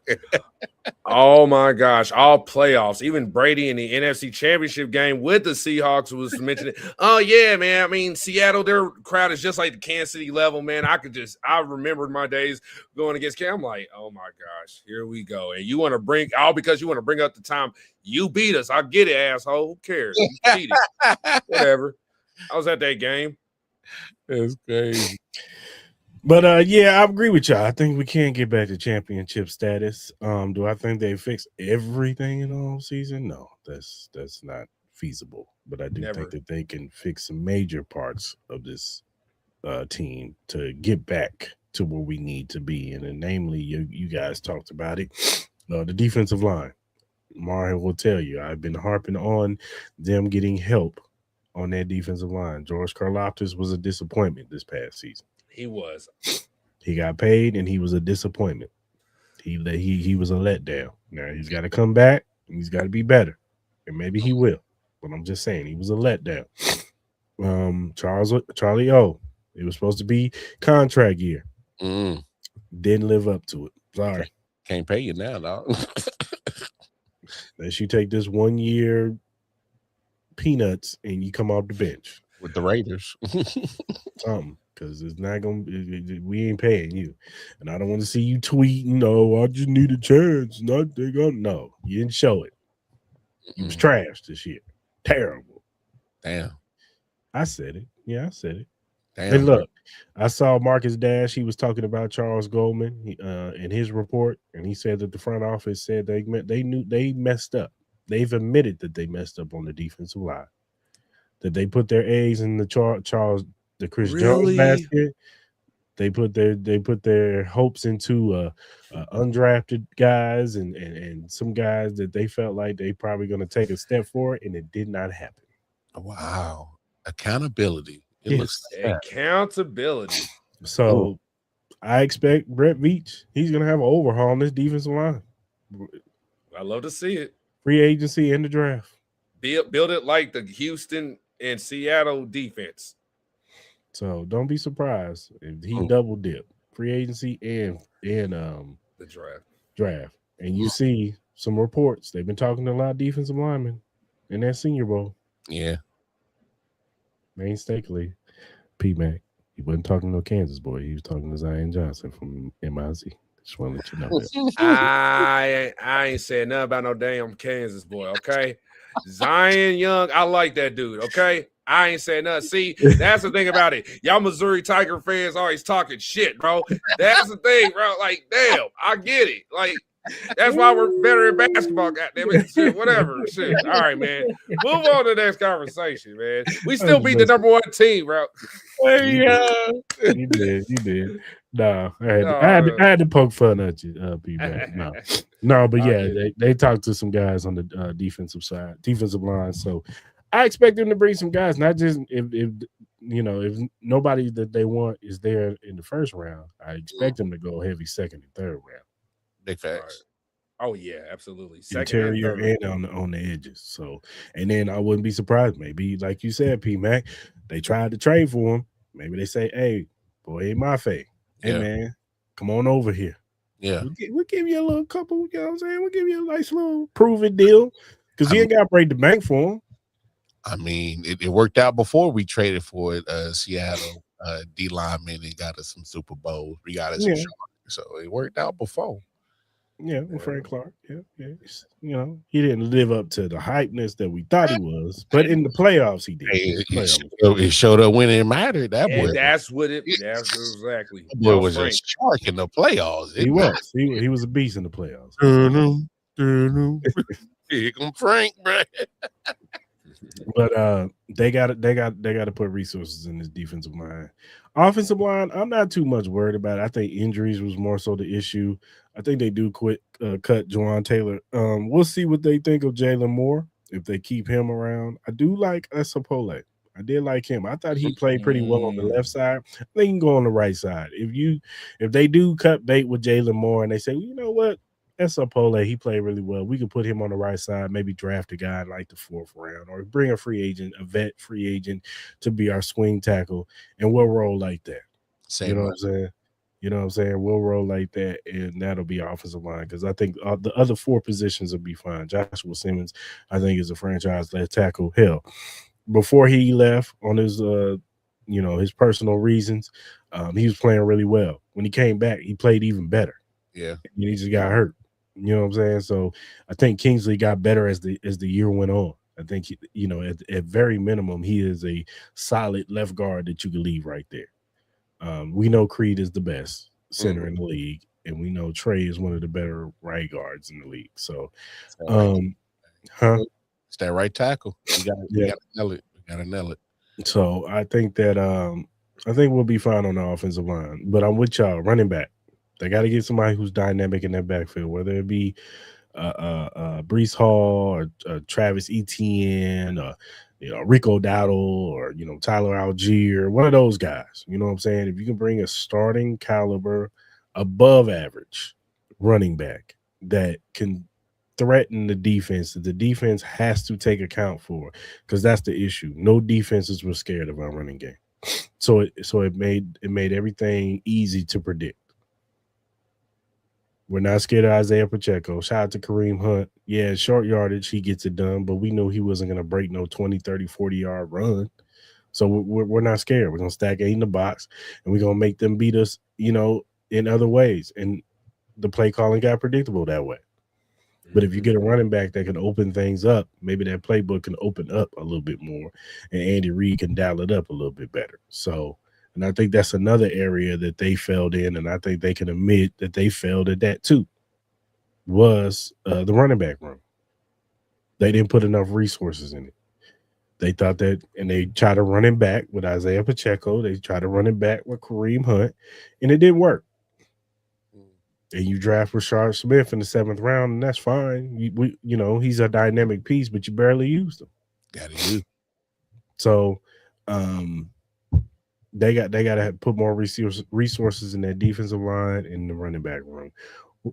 Oh my gosh, all playoffs. Even Brady in the NFC Championship game with the Seahawks was mentioning. Oh yeah, man. I mean, Seattle, their crowd is just like the Kansas City level, man. I remembered my days going against Cam. I'm like, oh my gosh, here we go. And you want to bring because you want to bring up the time you beat us. I get it, asshole. Who cares? You cheated. Whatever. I was at that game. That's crazy. But I agree with y'all. I think we can get back to championship status. Do I think they fix everything in the whole season? No, that's not feasible. But I do think that they can fix some major parts of this team to get back to where we need to be. And then, namely, you guys talked about it, the defensive line. Mario will tell you, I've been harping on them getting help on that defensive line. George Karlaftis was a disappointment this past season. He was. He got paid, and he was a disappointment. He was a letdown. Now he's got to come back, and he's got to be better, and maybe he will. But I'm just saying, he was a letdown. Charlie O. It was supposed to be contract year. Didn't live up to it. Sorry, can't pay you now, dog. Unless you take this 1 year peanuts and you come off the bench with the Raiders. Something. Because it's not going to, we ain't paying you. And I don't want to see you tweeting, I just need a chance. No, you didn't show it. You was trash this year. Terrible. Damn. I said it. Yeah, I said it. Damn. And look, I saw Marcus Dash. He was talking about Charles Goldman in his report. And he said that the front office said they knew they messed up. They've admitted that they messed up on the defensive line. That they put their eggs in the Chris Jones basket. They put their hopes into undrafted guys and some guys that they felt like they probably going to take a step forward, and it did not happen. Wow, accountability. It looks like accountability. So I expect Brett Veach. He's going to have an overhaul on this defensive line. I love to see it. Free agency and the draft. Build it like the Houston and Seattle defense. So don't be surprised if he double dip free agency and the draft. And you see some reports. They've been talking to a lot of defensive linemen in that Senior Bowl. Yeah. Painstakingly, P-Mac. He wasn't talking to a Kansas boy. He was talking to Zion Johnson from MIZ. Just want to let you know that. I ain't saying nothing about no damn Kansas boy, okay? Zion Young, I like that dude, okay? I ain't saying nothing. See, that's the thing about it. Y'all Missouri Tiger fans always talking shit, bro. That's the thing, bro. Like, damn, I get it. Like, That's why we're better in basketball, goddammit. Shit, whatever. Shit. All right, man. Move on to the next conversation, man. We still beat the #1 team, bro. You did. No, I had to poke fun at you, P-Mac. No, but yeah, they talked to some guys on the defensive line. So I expect them to bring some guys, not just if nobody that they want is there in the first round. I expect them to go heavy second and third round. Big facts. Oh yeah, absolutely. Interior and on the edges. So, and then I wouldn't be surprised. Maybe, like you said, P-Mac, they tried to trade for him. Maybe they say, "Hey, boy, Mafe, hey man, come on over here. Yeah, we'll give you a little couple. You know what I'm saying? We'll give you a nice little prove-it deal because you ain't got to break the bank for him." I mean, it worked out before we traded for it. Seattle D lineman and got us some Super Bowls. We got us some Sharks, so it worked out before. Yeah, with Frank Clark. Yeah. He didn't live up to the hypeness that we thought he was, but in the playoffs he did. It showed up when it mattered. That boy. That's exactly. That boy was a shark in the playoffs. He was. He was a beast in the playoffs. Here come Frank, bro. But they got to put resources in this defensive line. Offensive line, I'm not too much worried about it. I think injuries was more so the issue. I think they do cut Juwan Taylor. We'll see what they think of Jalen Moore if they keep him around. I do like Sapole. I did like him. I thought he played pretty well on the left side. They can go on the right side. If they do cut bait with Jalen Moore and they say, well, you know what? Sapole, he played really well. We could put him on the right side, maybe draft a guy in like the 4th round or bring a vet free agent to be our swing tackle, and we'll roll like that. You know what I'm saying? You know what I'm saying? We'll roll like that, and that'll be offensive line because I think the other 4 positions will be fine. Joshua Simmons, I think, is a franchise left tackle. Hell, before he left on his his personal reasons, he was playing really well. When he came back, he played even better. Yeah, and he just got hurt. You know what I'm saying? So I think Kingsley got better as the year went on. I think at very minimum, he is a solid left guard that you can leave right there. We know Creed is the best center in the league, and we know Trey is one of the better right guards in the league. So, it's that right tackle. You gotta nail it. You gotta nail it. So I think that I think we'll be fine on the offensive line. But I'm with y'all. Running back, they got to get somebody who's dynamic in that backfield, whether it be Breece Hall or Travis Etienne or Rico Dowdle or Tyler Algier, one of those guys. You know what I'm saying? If you can bring a starting caliber, above average running back that can threaten the defense that the defense has to take account for, because that's the issue. No defenses were scared of our running game, so it made everything easy to predict. We're not scared of Isaiah Pacheco. Shout out to Kareem Hunt. Yeah, short yardage, he gets it done, but we knew he wasn't going to break no 20, 30, 40-yard run. So we're not scared. We're going to stack 8 in the box, and we're going to make them beat us, in other ways. And the play calling got predictable that way. But if you get a running back that can open things up, maybe that playbook can open up a little bit more, and Andy Reid can dial it up a little bit better. So, and I think that's another area that they failed in, and I think they can admit that they failed at that too, was the running back room. They didn't put enough resources in it. They thought that, and they tried to run him back with Isaiah Pacheco. They tried to run him back with Kareem Hunt, and it didn't work. And you draft Rashard Smith in the 7th round, and that's fine. He's a dynamic piece, but you barely used him. Got to use. So, they got to put more resources in that defensive line and the running back room.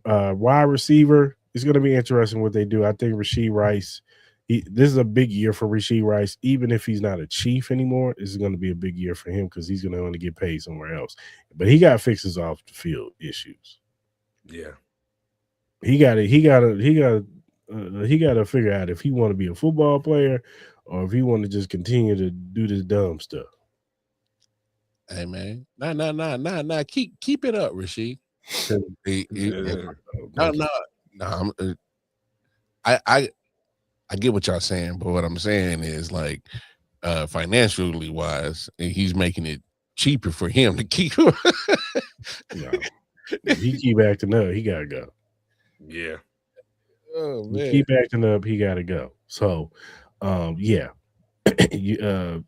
Wide receiver, it's going to be interesting what they do. I think Rashee Rice. This is a big year for Rashee Rice. Even if he's not a Chief anymore, this is going to be a big year for him because he's going to only get paid somewhere else. But he got fixes off the field issues. Yeah, he got to figure out if he want to be a football player or if he want to just continue to do this dumb stuff. Hey man, nah. Keep it up, Rasheed. I get what y'all saying, but what I'm saying is like financially wise, he's making it cheaper for him to keep. No. If he keep acting up, he gotta go. Yeah. Oh You man. keep acting up, he got to go. So, yeah, you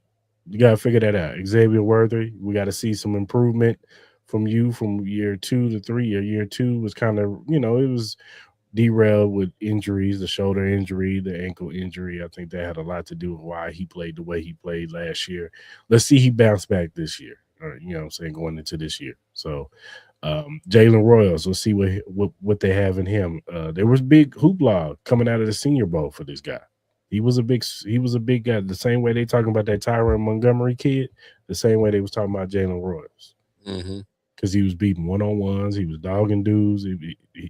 got to figure that out. Xavier Worthy, we got to see some improvement from you from year 2 to 3. Year 2 was kind of, it was derailed with injuries, the shoulder injury, the ankle injury. I think that had a lot to do with why he played the way he played last year. Let's see he bounce back this year, or going into this year. So Jalen Royals, we'll see what they have in him. There was big hoopla coming out of the Senior Bowl for this guy. He was a big guy. The same way they talking about that Tyron Montgomery kid, the same way they was talking about Jalen Royals. Mm-hmm. Because he was beating one-on-ones, he was dogging dudes,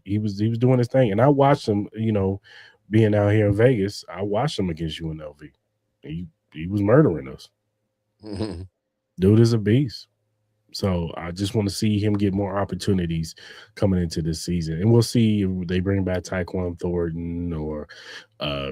he was doing his thing, and I watched him. Being out here in Vegas, I watched him against UNLV. He was murdering us. Mm-hmm. Dude is a beast. So I just want to see him get more opportunities coming into this season, and we'll see if they bring back Tyquan Thornton or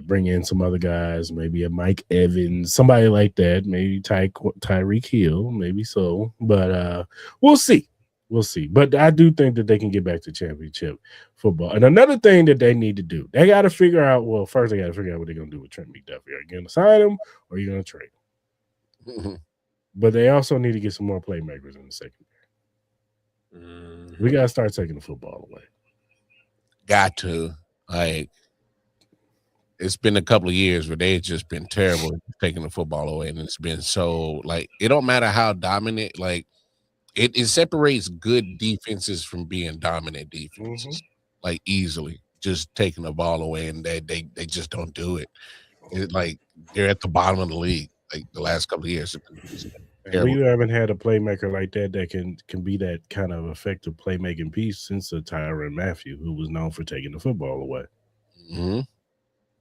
bring in some other guys, maybe a Mike Evans, somebody like that, maybe Tyreek Hill, maybe so. But we'll see. We'll see. But I do think that they can get back to championship football. And another thing that they need to do, they got to figure out, well, first they got to figure out what they're going to do with Trent McDuffie. Are you going to sign him or are you going to trade him? Mm-hmm. But they also need to get some more playmakers in the secondary. Mm-hmm. We got to start taking the football away. Got to. Like, it's been a couple of years where they've just been terrible at taking the football away. And it's been so, like, it don't matter how dominant, like, it separates good defenses from being dominant defenses, like, easily. Just taking the ball away, and they just don't do it. It's like they're at the bottom of the league, like, the last couple of years. We haven't had a playmaker like that can be that kind of effective playmaking piece since Tyrann Mathieu, who was known for taking the football away. Mm-hmm.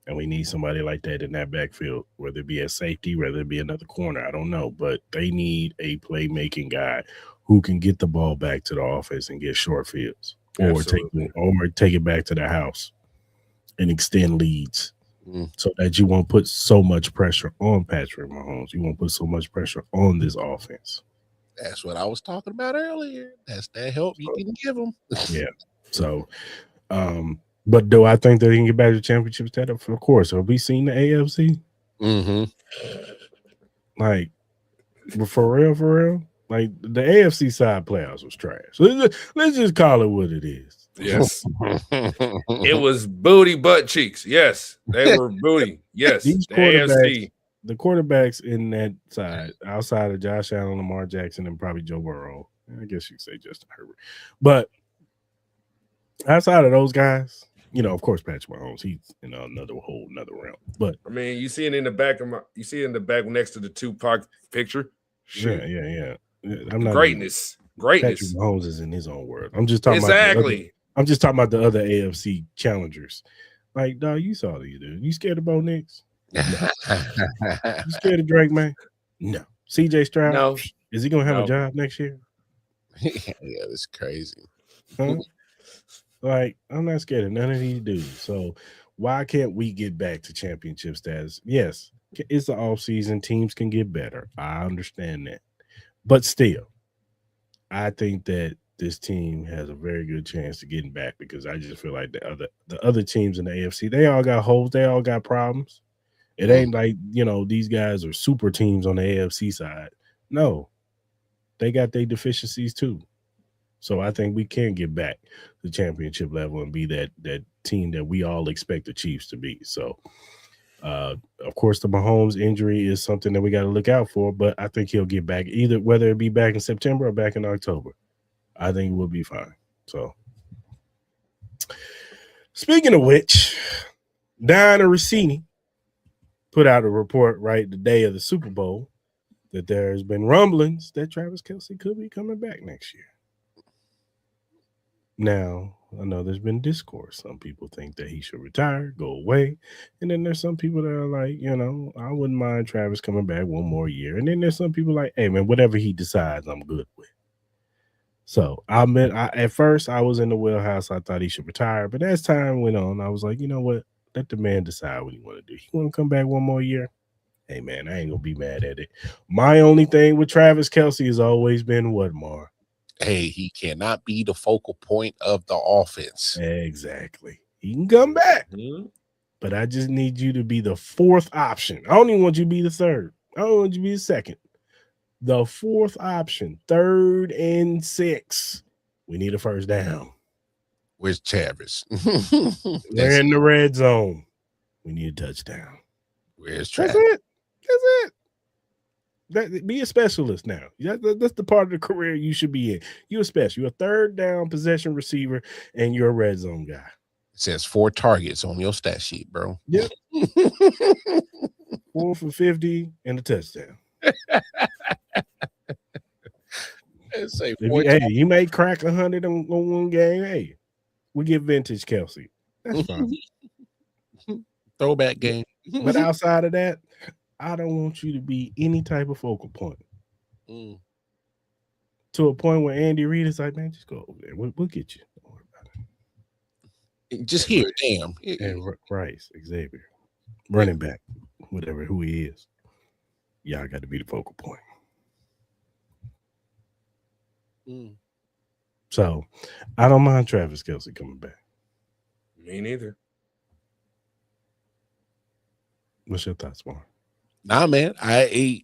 And we need somebody like that in that backfield, whether it be a safety, whether it be another corner. I don't know, but they need a playmaking guy who can get the ball back to the offense and get short fields, or take it back to the house and extend leads. So that you won't put so much pressure on Patrick Mahomes. You won't put so much pressure on this offense. That's what I was talking about earlier. That's that help you can give them. Yeah. So, but do I think that he can get back to the championship status? Of course. Have we seen the AFC? Mm-hmm. Like, for real? Like, the AFC side playoffs was trash. Let's just call it what it is. Yes. It was booty butt cheeks. Yes. They were booty. Yes. These the quarterbacks in that side, outside of Josh Allen, Lamar Jackson, and probably Joe Burrow, I guess you could say Justin Herbert. But outside of those guys, of course, Patrick Mahomes, he's in another realm. But I mean, you see it in the back next to the Tupac picture. Shit. Yeah. Greatness. Patrick Mahomes is in his own world. I'm just talking about the other AFC challengers. Like, dog, you saw these dudes. You scared of Bo Nix? No. You scared of Drake, man? No. CJ Stroud? No. Is he gonna have a job next year? Yeah, that's crazy. Huh? Like, I'm not scared of none of these dudes. So why can't we get back to championship status? Yes, it's the offseason. Teams can get better. I understand that. But still, I think that this team has a very good chance of getting back, because I just feel like the other teams in the AFC, they all got holes, they all got problems. It ain't like, these guys are super teams on the AFC side. No, they got their deficiencies too. So I think we can get back to the championship level and be that team that we all expect the Chiefs to be. So, of course, the Mahomes injury is something that we got to look out for, but I think he'll get back, either whether it be back in September or back in October. I think we'll be fine. So, speaking of which, Diana Rossini put out a report right the day of the Super Bowl that there's been rumblings that Travis Kelce could be coming back next year. Now, I know there's been discourse. Some people think that he should retire, go away. And then there's some people that are like, I wouldn't mind Travis coming back one more year. And then there's some people like, hey, man, whatever he decides, I'm good with. So, at first, I was in the wheelhouse. I thought he should retire. But as time went on, I was like, you know what? Let the man decide what he want to do. He want to come back one more year? Hey, man, I ain't going to be mad at it. My only thing with Travis Kelce has always been what, Mar? Hey, he cannot be the focal point of the offense. Exactly. He can come back, but I just need you to be the fourth option. I don't even want you to be the third. I don't want you to be the second. The fourth option, 3rd and 6. We need a first down. Where's Travis? We're in the red zone. We need a touchdown. Where's Travis? That's it. Be a specialist now. That's the part of the career you should be in. You're a special. You're a 3rd down possession receiver, and you're a red zone guy. It says 4 targets on your stat sheet, bro. Yep. 4 for 50 and a touchdown. Say you may crack 100 on one game. Hey, we get vintage Kelce. That's fine. Throwback game. But outside of that, I don't want you to be any type of focal point. To a point where Andy Reid is like, man, just go over there. We'll get you. Don't worry about it. Just here, damn. And Rice, Xavier, running back, whatever, who he is. Y'all got to be the focal point. So I don't mind Travis Kelce coming back. Me neither. What's your thoughts, Mark? Nah, man. I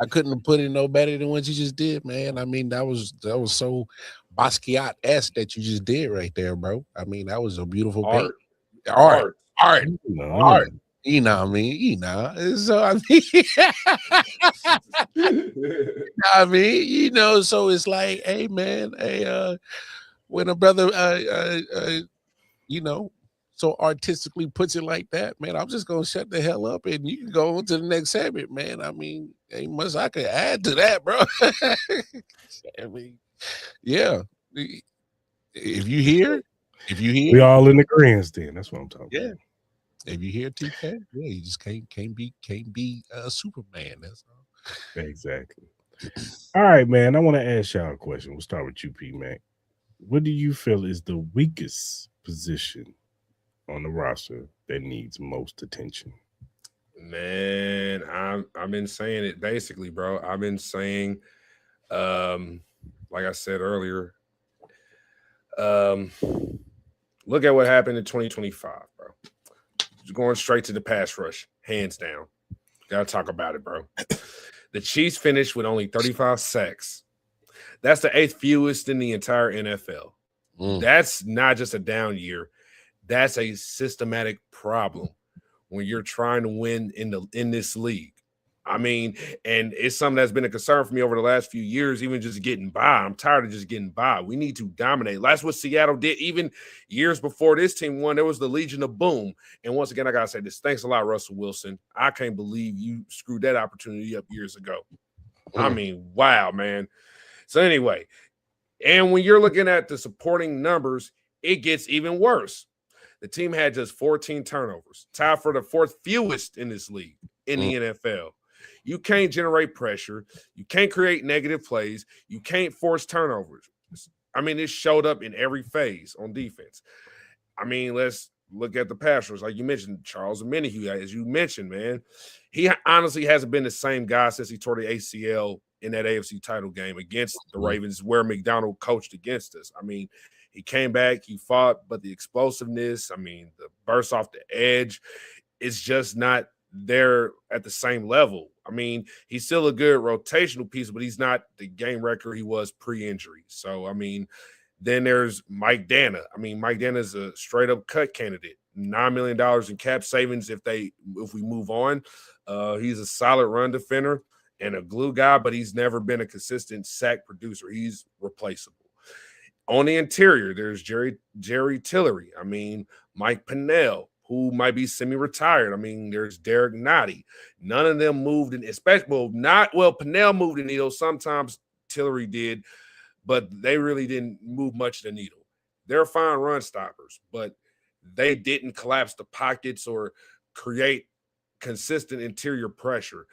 couldn't have put it no better than what you just did, man. I mean, that was so Basquiat-esque that you just did right there, bro. I mean, that was a beautiful art. You know what I mean? You know. So I mean, you know, so it's like, hey man, when a brother you know, so artistically puts it like that, man, I'm just gonna shut the hell up and you can go on to the next segment, man. I mean, ain't much I could add to that, bro. I mean, yeah. If you hear, we all in the grandstand. That's what I'm talking about. If you hear TK, yeah, you just can't be a Superman. That's all. Exactly. All right, man. I want to ask y'all a question. We'll start with you, P-Mac. What do you feel is the weakest position on the roster that needs most attention? Man, I've been saying it basically, bro. I've been saying, like I said earlier, look at what happened in 2025, bro. Going straight to the pass rush, hands down. Gotta talk about it, bro. The Chiefs finished with only 35 sacks. That's the 8th fewest in the entire NFL. That's not just a down year. That's a systematic problem when you're trying to win in this league. I mean, and it's something that's been a concern for me over the last few years, even just getting by. I'm tired of just getting by. We need to dominate. That's what Seattle did. Even years before this team won, there was the Legion of Boom. And once again, I got to say this. Thanks a lot, Russell Wilson. I can't believe you screwed that opportunity up years ago. I mean, wow, man. So anyway, and when you're looking at the supporting numbers, it gets even worse. The team had just 14 turnovers, tied for the 4th fewest in this league in the NFL. You can't generate pressure. You can't create negative plays. You can't force turnovers. I mean, it showed up in every phase on defense. I mean, let's look at the pass rush. Like you mentioned, Charles Omenihu, as you mentioned, man. He honestly hasn't been the same guy since he tore the ACL in that AFC title game against the Ravens where McDonald coached against us. I mean, he came back, he fought, but the explosiveness, I mean, the burst off the edge, it's just not there at the same level. I mean, he's still a good rotational piece, but he's not the game wrecker he was pre-injury. So, I mean, then there's Mike Dana. I mean, Mike Dana is a straight-up cut candidate. $9 million in cap savings if we move on. He's a solid run defender and a glue guy, but he's never been a consistent sack producer. He's replaceable. On the interior, there's Jerry Tillery. I mean, Mike Pennell, who might be semi-retired. I mean, there's Derek Nottie. None of them moved in, Pennell moved the needle. Sometimes Tillery did, but they really didn't move much of the needle. They're fine run stoppers, but they didn't collapse the pockets or create consistent interior pressure.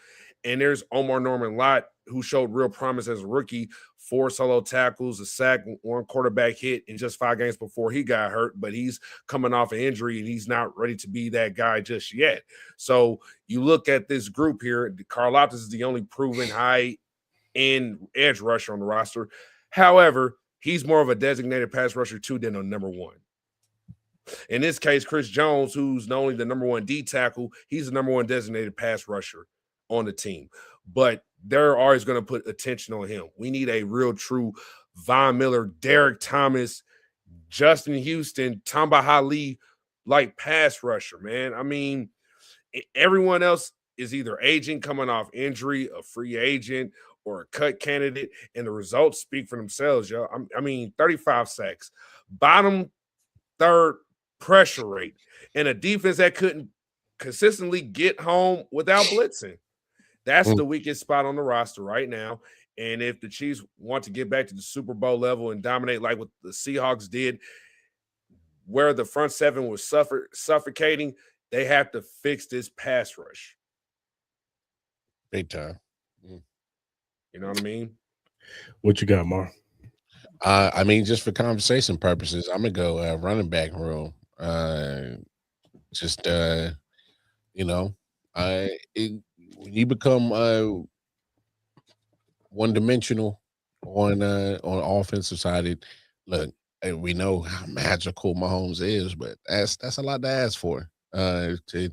And there's Omar Norman Lott, who showed real promise as a rookie, 4 solo tackles, a sack, 1 quarterback hit in just 5 games before he got hurt, but he's coming off an injury and he's not ready to be that guy just yet. So you look at this group here, Karl Loftus is the only proven high in edge rusher on the roster. However, he's more of a designated pass rusher too than a number one. In this case, Chris Jones, who's not only the number one D tackle, he's the number one designated pass rusher on the team. But they're always going to put attention on him. We need a real, true Von Miller, Derek Thomas, Justin Houston, Tamba Hali like pass rusher, man. I mean, everyone else is either aging, coming off injury, a free agent, or a cut candidate, and the results speak for themselves, yo. I mean, 35 sacks, bottom third pressure rate, and a defense that couldn't consistently get home without blitzing. That's the weakest spot on the roster right now. And if the Chiefs want to get back to the Super Bowl level and dominate like what the Seahawks did, where the front seven was suffocating, they have to fix this pass rush. Big time. You know what I mean? What you got, Mar? I mean, just for conversation purposes, I'm gonna go running back room. You know, when you become one dimensional on offensive side, look, we know how magical Mahomes is, but that's a lot to ask for. To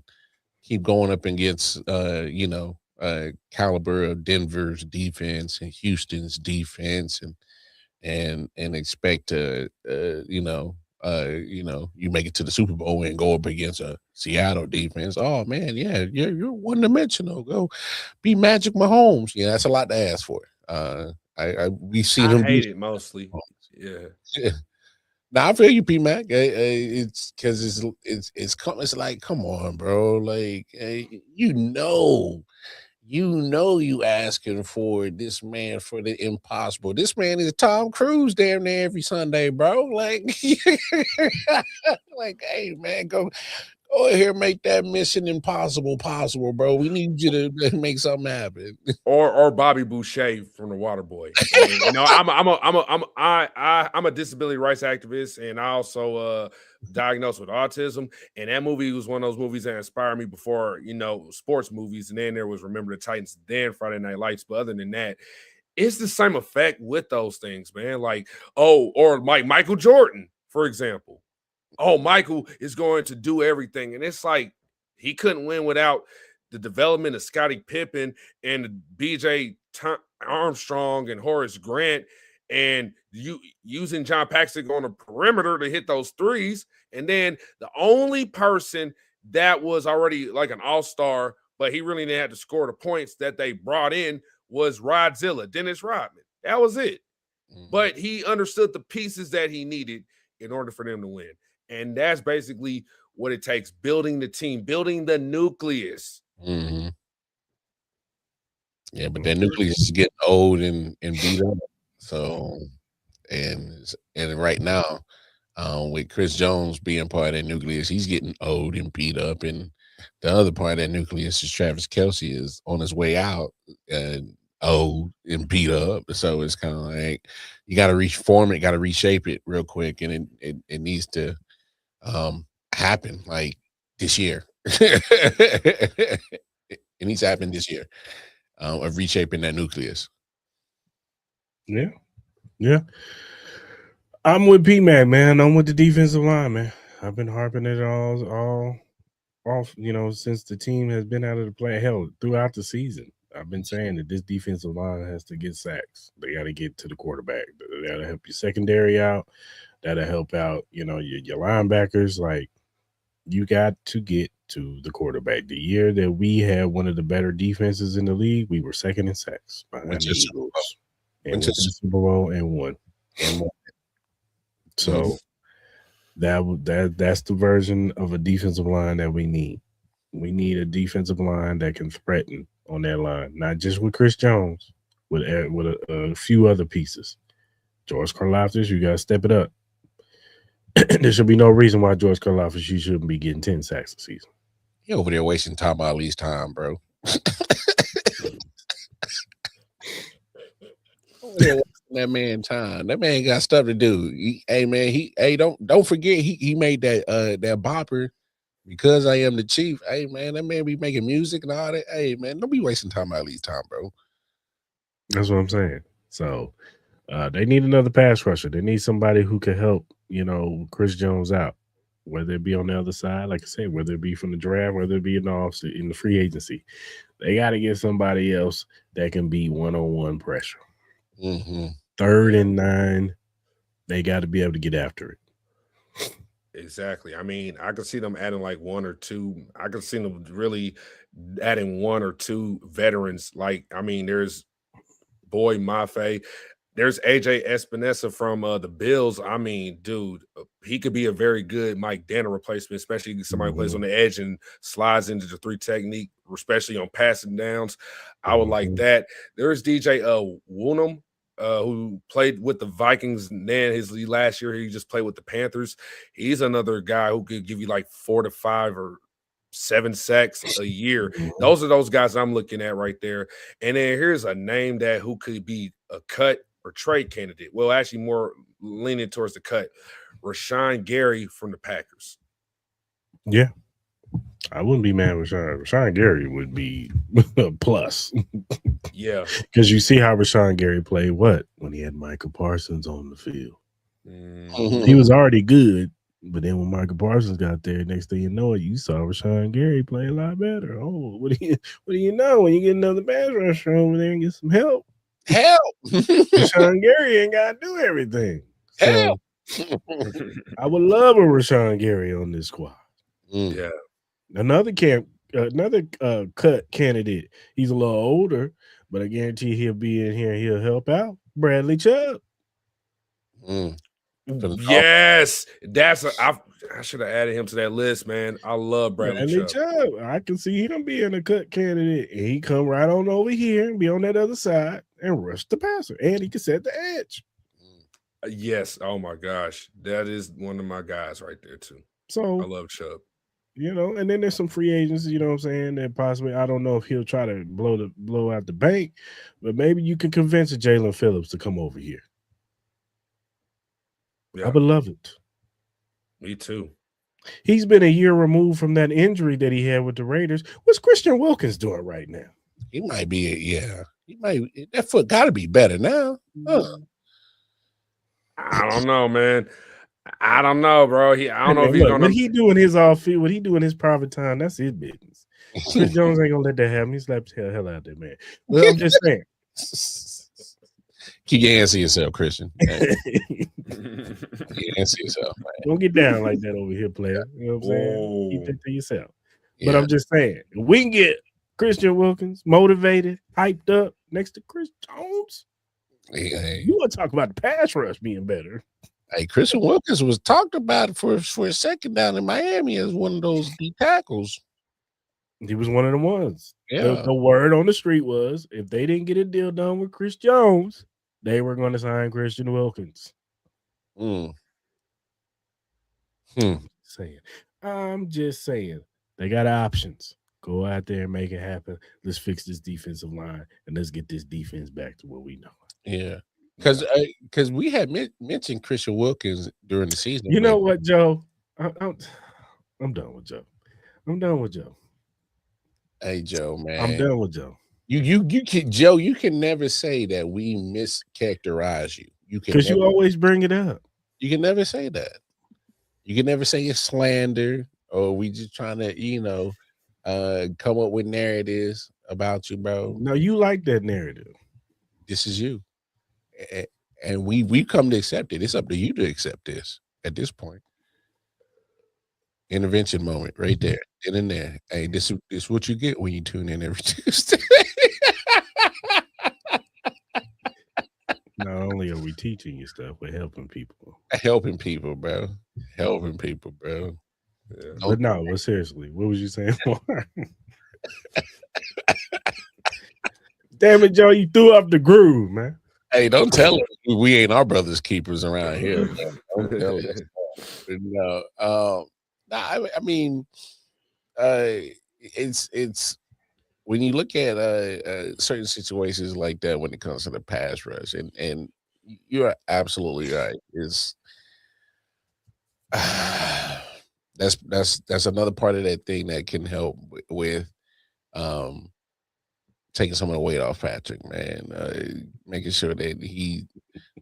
keep going up against caliber of Denver's defense and Houston's defense, and expect to you make it to the Super Bowl and go up against a Seattle defense. Oh man, yeah, you're one dimensional. Go be Magic Mahomes. Yeah, that's a lot to ask for. We've seen him. I hate it mostly. Yeah. Now I feel you, P-Mac. It's because it's like, come on, bro. Like, you asking for this man for the impossible. This man is Tom Cruise damn near every Sunday, bro. Like, like, hey man, go ahead, make that mission impossible possible, bro. We need you to make something happen. Or Bobby Boucher from The Waterboy. I'm a disability rights activist, and I also diagnosed with autism. And that movie was one of those movies that inspired me before, sports movies. And then there was Remember the Titans, then Friday Night Lights. But other than that, it's the same effect with those things, man. Like, or like Michael Jordan, for example. Oh, Michael is going to do everything. And it's like he couldn't win without the development of Scottie Pippen and BJ Armstrong and Horace Grant, and using John Paxson on the perimeter to hit those threes. And then the only person that was already like an all-star, but he really didn't have to score the points that they brought in, was Rodzilla, Dennis Rodman. That was it. But he understood the pieces that he needed in order for them to win. And that's basically what it takes, building the team, building the nucleus. Mm-hmm. Yeah, but that nucleus is getting old and beat up. So, and right now, with Chris Jones being part of that nucleus, he's getting old and beat up. And the other part of that nucleus is Travis Kelce is on his way out and old and beat up. So it's kind of like you got to reform it, got to reshape it real quick. And it needs to happen like this year. It needs to happen this year of reshaping that nucleus. Yeah. I'm with P-Mac, man. I'm with the defensive line, man. I've been harping it all off, since the team has been out of the play. Hell, throughout the season, I've been saying that this defensive line has to get sacks. They got to get to the quarterback. They got to help your secondary out. That'll help out, your linebackers. Like, you got to get to the quarterback. The year that we had one of the better defenses in the league, we were second in sacks behind the Eagles. And went to the Super Bowl and won. So that's the version of a defensive line that we need. We need a defensive line that can threaten on that line, not just with Chris Jones, with a few other pieces. George Karlaftis, you got to step it up. There should be no reason why George Karlaftis, you shouldn't be getting 10 sacks a season. He over there wasting Tom Ali's time, bro. That man time. That man got stuff to do. Don't forget he made that bopper, Because I Am the Chief. Hey man, that man be making music and all that. Hey man, don't be wasting Tom Ali's time, bro. That's what I'm saying. So they need another pass rusher. They need somebody who can help, Chris Jones out, whether it be on the other side, like I said, whether it be from the draft, whether it be in the free agency. They got to get somebody else that can be one-on-one pressure. Mm-hmm. 3rd and 9, they got to be able to get after it. Exactly. I mean, I could see them adding like 1 or 2. I could see them really adding 1 or 2 veterans. Like, I mean, there's Boy Mafe. There's AJ Espinosa from the Bills. I mean, dude, he could be a very good Mike Danner replacement, especially somebody who plays on the edge and slides into the 3 technique, especially on passing downs. I would like that. There's DJ Woonham, who played with the Vikings. Then his last year, he just played with the Panthers. He's another guy who could give you like 4 to 5 or 7 sacks a year. Those are those guys I'm looking at right there. And then here's a name that who could be a cut or trade candidate. Well, actually more leaning towards the cut. Rashawn Gary from the Packers. Yeah. I wouldn't be mad with Rashawn. Rashawn Gary would be a plus. Yeah. Because you see how Rashawn Gary played when he had Michael Parsons on the field. Mm-hmm. He was already good, but then when Michael Parsons got there, next thing you know it, you saw Rashawn Gary play a lot better. Oh, what do you know? When you get another pass rusher over there and get some help. Rashawn Gary ain't got to do everything. So I would love a Rashawn Gary on this squad. Yeah. Another cut candidate. He's a little older, but I guarantee he'll be in here and he'll help out. Bradley Chubb. Yes, I should have added him to that list, man. I love Bradley Chubb. I can see him being a cut candidate, and he come right on over here and be on that other side and rush the passer, and he can set the edge. Yes. Oh my gosh, that is one of my guys right there too. So I love Chubb. And then there's some free agents, you know what I'm saying, that possibly, I don't know if he'll try to blow out the bank, but maybe you can convince a Jalen Phillips to come over here. Yeah. I would love it. Me too. He's been a year removed from that injury that he had with the Raiders. What's Christian Wilkins doing right now? He might be, he might. That foot got to be better now. I don't know, man. I don't know, bro. I don't know if he's gonna. What he doing his off-field, what he doing his private time, that's his business. Chris Jones ain't gonna let that happen. He slapped the hell out there, man. Well, I'm just saying. Keep your hands to yourself, Christian. Keep your hands to yourself, man. Don't get down like that over here, player. You know what I'm saying? Keep that to yourself. But I'm just saying, if we can get Christian Wilkins motivated, hyped up next to Chris Jones, you want to talk about the pass rush being better. Hey, Christian Wilkins was talked about for a second down in Miami as one of those D tackles. He was one of the ones. Yeah. The word on the street was if they didn't get a deal done with Chris Jones, they were going to sign Christian Wilkins. I'm just saying. They got options. Go out there and make it happen. Let's fix this defensive line and let's get this defense back to what we know. Yeah. Because we had mentioned Christian Wilkins during the season. You know what, Joe? I'm done with Joe. I'm done with Joe. Hey, Joe, man. I'm done with Joe. You can, Joe, you can never say that we mischaracterize you. Because you always bring it up. You can never say that. You can never say it's slander or we just trying to, come up with narratives about you, bro. No, you like that narrative. This is you. And we come to accept it. It's up to you to accept this at this point. Intervention moment right there. Get in there. Hey, this is what you get when you tune in every Tuesday. Not only are we teaching you stuff, we're helping people. Helping people, bro. Helping people, bro. Yeah. But no, but seriously, what was you saying? Damn it, Joe, you threw up the groove, man. Hey, don't tell us we ain't our brother's keepers around here. Don't tell us. No, I mean, it's when you look at certain situations like that when it comes to the pass rush, and you're absolutely right. Is that's another part of that thing that can help with taking some of the weight off Patrick, man. Making sure that he,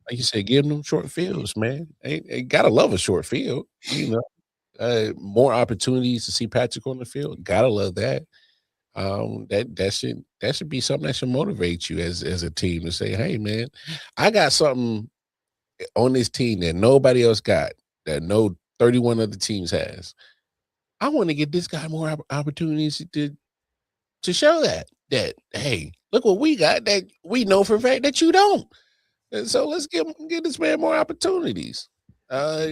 like you said, giving them short fields, man. Ain't gotta love a short field, more opportunities to see Patrick on the field. Gotta love that. That should be something that should motivate you as a team to say, hey, man, I got something on this team that nobody else got, that no 31 other teams has. I want to get this guy more opportunities to show that hey, look what we got that we know for a fact that you don't. And so let's give this man more opportunities. Double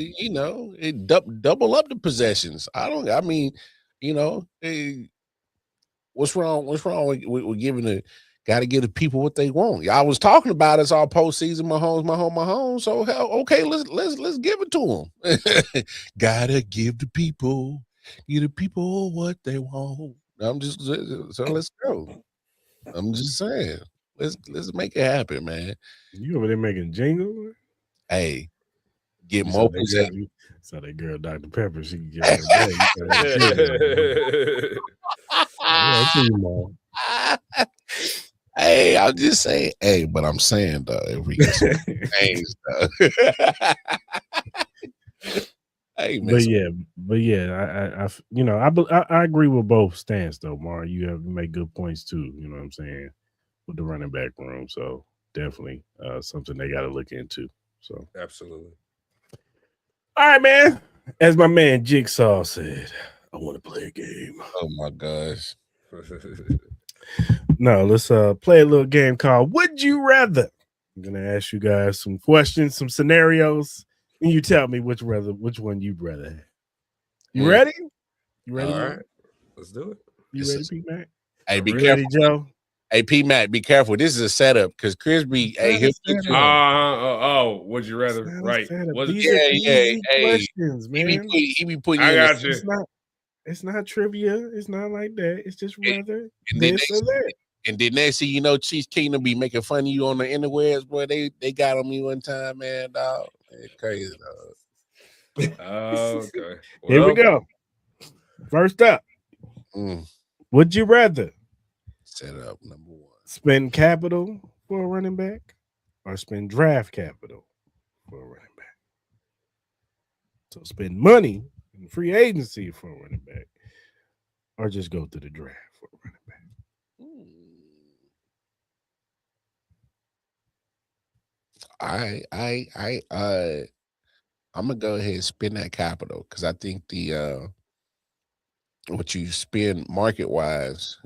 up the possessions. What's wrong with giving got to give the people what they want? I was talking about it's all postseason, Mahomes. So hell, okay, let's give it to them. Gotta give the people what they want. Let's go. I'm just saying, let's make it happen, man. You over there making jingles? Hey, get more possession. So that girl Dr. Pepper, she can get her Hey, I'm just saying. Hey, but I'm saying though, if we get some things though. Hey, man. But yeah, I agree with both stance though, Mar. You have made good points too. You know what I'm saying with the running back room. So definitely something they got to look into. So absolutely. All right, man. As my man Jigsaw said, I want to play a game. Oh my gosh. No, let's play a little game called Would You Rather. I'm gonna ask you guys some questions, some scenarios, and you tell me which one you'd rather have. You ready? You ready? All right, let's do it. You ready, P-Mac? Hey, be careful, ready, Joe. Hey, P-Mac, be careful. This is a setup because Chris be. Hey, would you rather? Right? Easy questions, man. He be putting. I got you. It's not trivia. It's not like that. It's just rather this or that. And then next thing you know, Chiefs Kingdom be making fun of you on the interwebs, boy. They got on me one time, man, dog. It's crazy, dog. Okay. Well, here we go. First up, would you rather set up number one? Spend capital for a running back or spend draft capital for a running back? So spend money in free agency for a running back or just go to the draft for a running back? I'm gonna go ahead and spend that capital because I think the what you spend market wise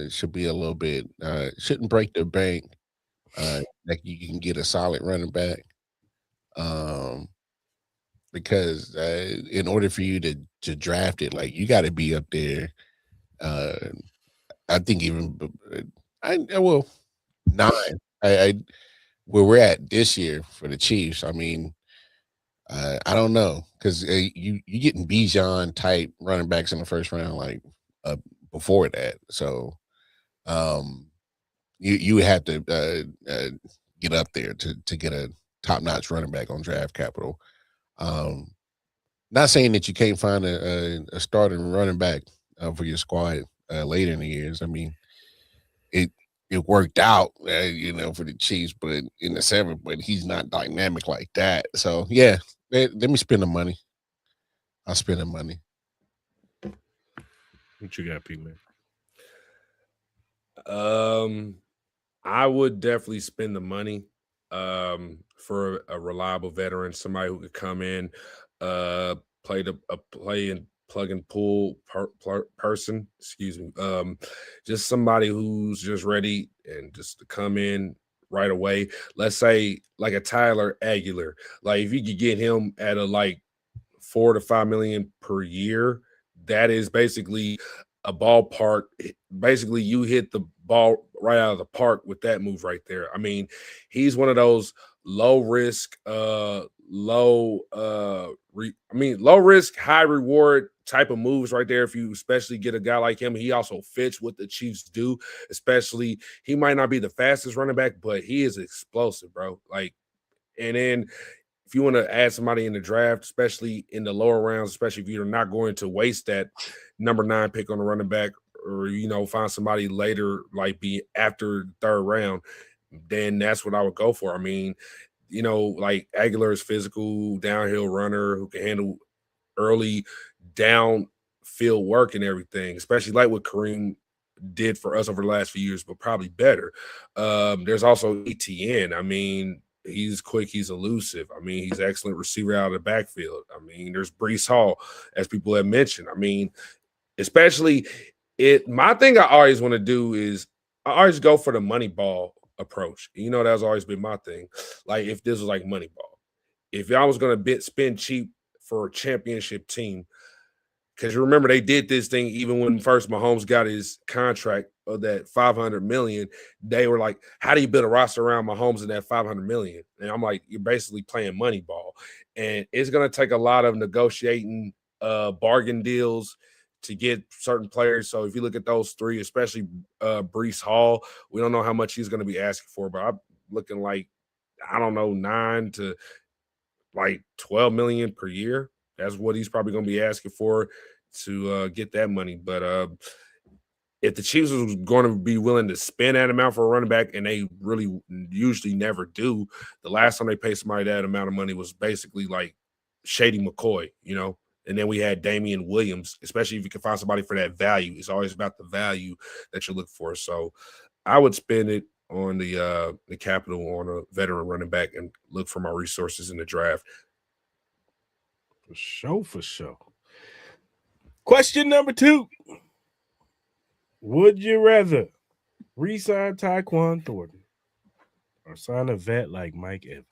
should be a little bit shouldn't break the bank. Like you can get a solid running back. Because in order for you to draft it, like you got to be up there. I think even 9. Where we're at this year for the Chiefs. I mean, I don't know because you getting Bijan type running backs in the first round like before that. So you would have to get up there to get a top notch running back on draft capital. Not saying that you can't find a starting running back for your squad later in the years. I mean, it worked out, for the Chiefs, but in the 7th, but he's not dynamic like that. So yeah, let me spend the money. I'll spend the money. What you got, P-Man? I would definitely spend the money for a reliable veteran, somebody who could come in, play and plug and pull person. Excuse me. Just somebody who's just ready and just to come in right away. Let's say like a Tyler Aguilar. Like if you could get him at a like $4 to $5 million per year, that is basically a ballpark. Basically, you hit the ball right out of the park with that move right there. I mean, he's one of those low risk, low risk, high reward type of moves right there. If you especially get a guy like him, he also fits what the Chiefs do. Especially, he might not be the fastest running back, but he is explosive, bro. Like, and then if you want to add somebody in the draft, especially in the lower rounds, especially if you're not going to waste that number 9 pick on the running back or find somebody later, like be after the third round, then that's what I would go for. I mean, like Aguilar is physical, downhill runner who can handle early downfield work and everything, especially like what Kareem did for us over the last few years, but probably better. There's also ETN. I mean, he's quick, he's elusive. I mean, he's an excellent receiver out of the backfield. I mean, there's Breece Hall, as people have mentioned. I mean, especially my thing I always want to do is I always go for the money ball approach. That's always been my thing. Like if this was like money ball, if y'all was going to spend cheap for a championship team, because you remember they did this thing even when first Mahomes got his contract of that $500 million. They were like, "How do you build a roster around Mahomes and that $500 million?" And I'm like, "You're basically playing money ball, and it's going to take a lot of negotiating bargain deals to get certain players." So if you look at those three, especially Breece Hall, we don't know how much he's going to be asking for, but I'm looking like, I don't know, 9 to like 12 million per year. That's what he's probably going to be asking for to get that money. But if the Chiefs was going to be willing to spend that amount for a running back, and they really usually never do, the last time they paid somebody that amount of money was basically like Shady McCoy, and then we had Damian Williams, especially if you can find somebody for that value. It's always about the value that you look for. So I would spend it on the capital on a veteran running back and look for my resources in the draft. For sure. Question number 2. Would you rather re-sign Tyquan Thornton or sign a vet like Mike Evans?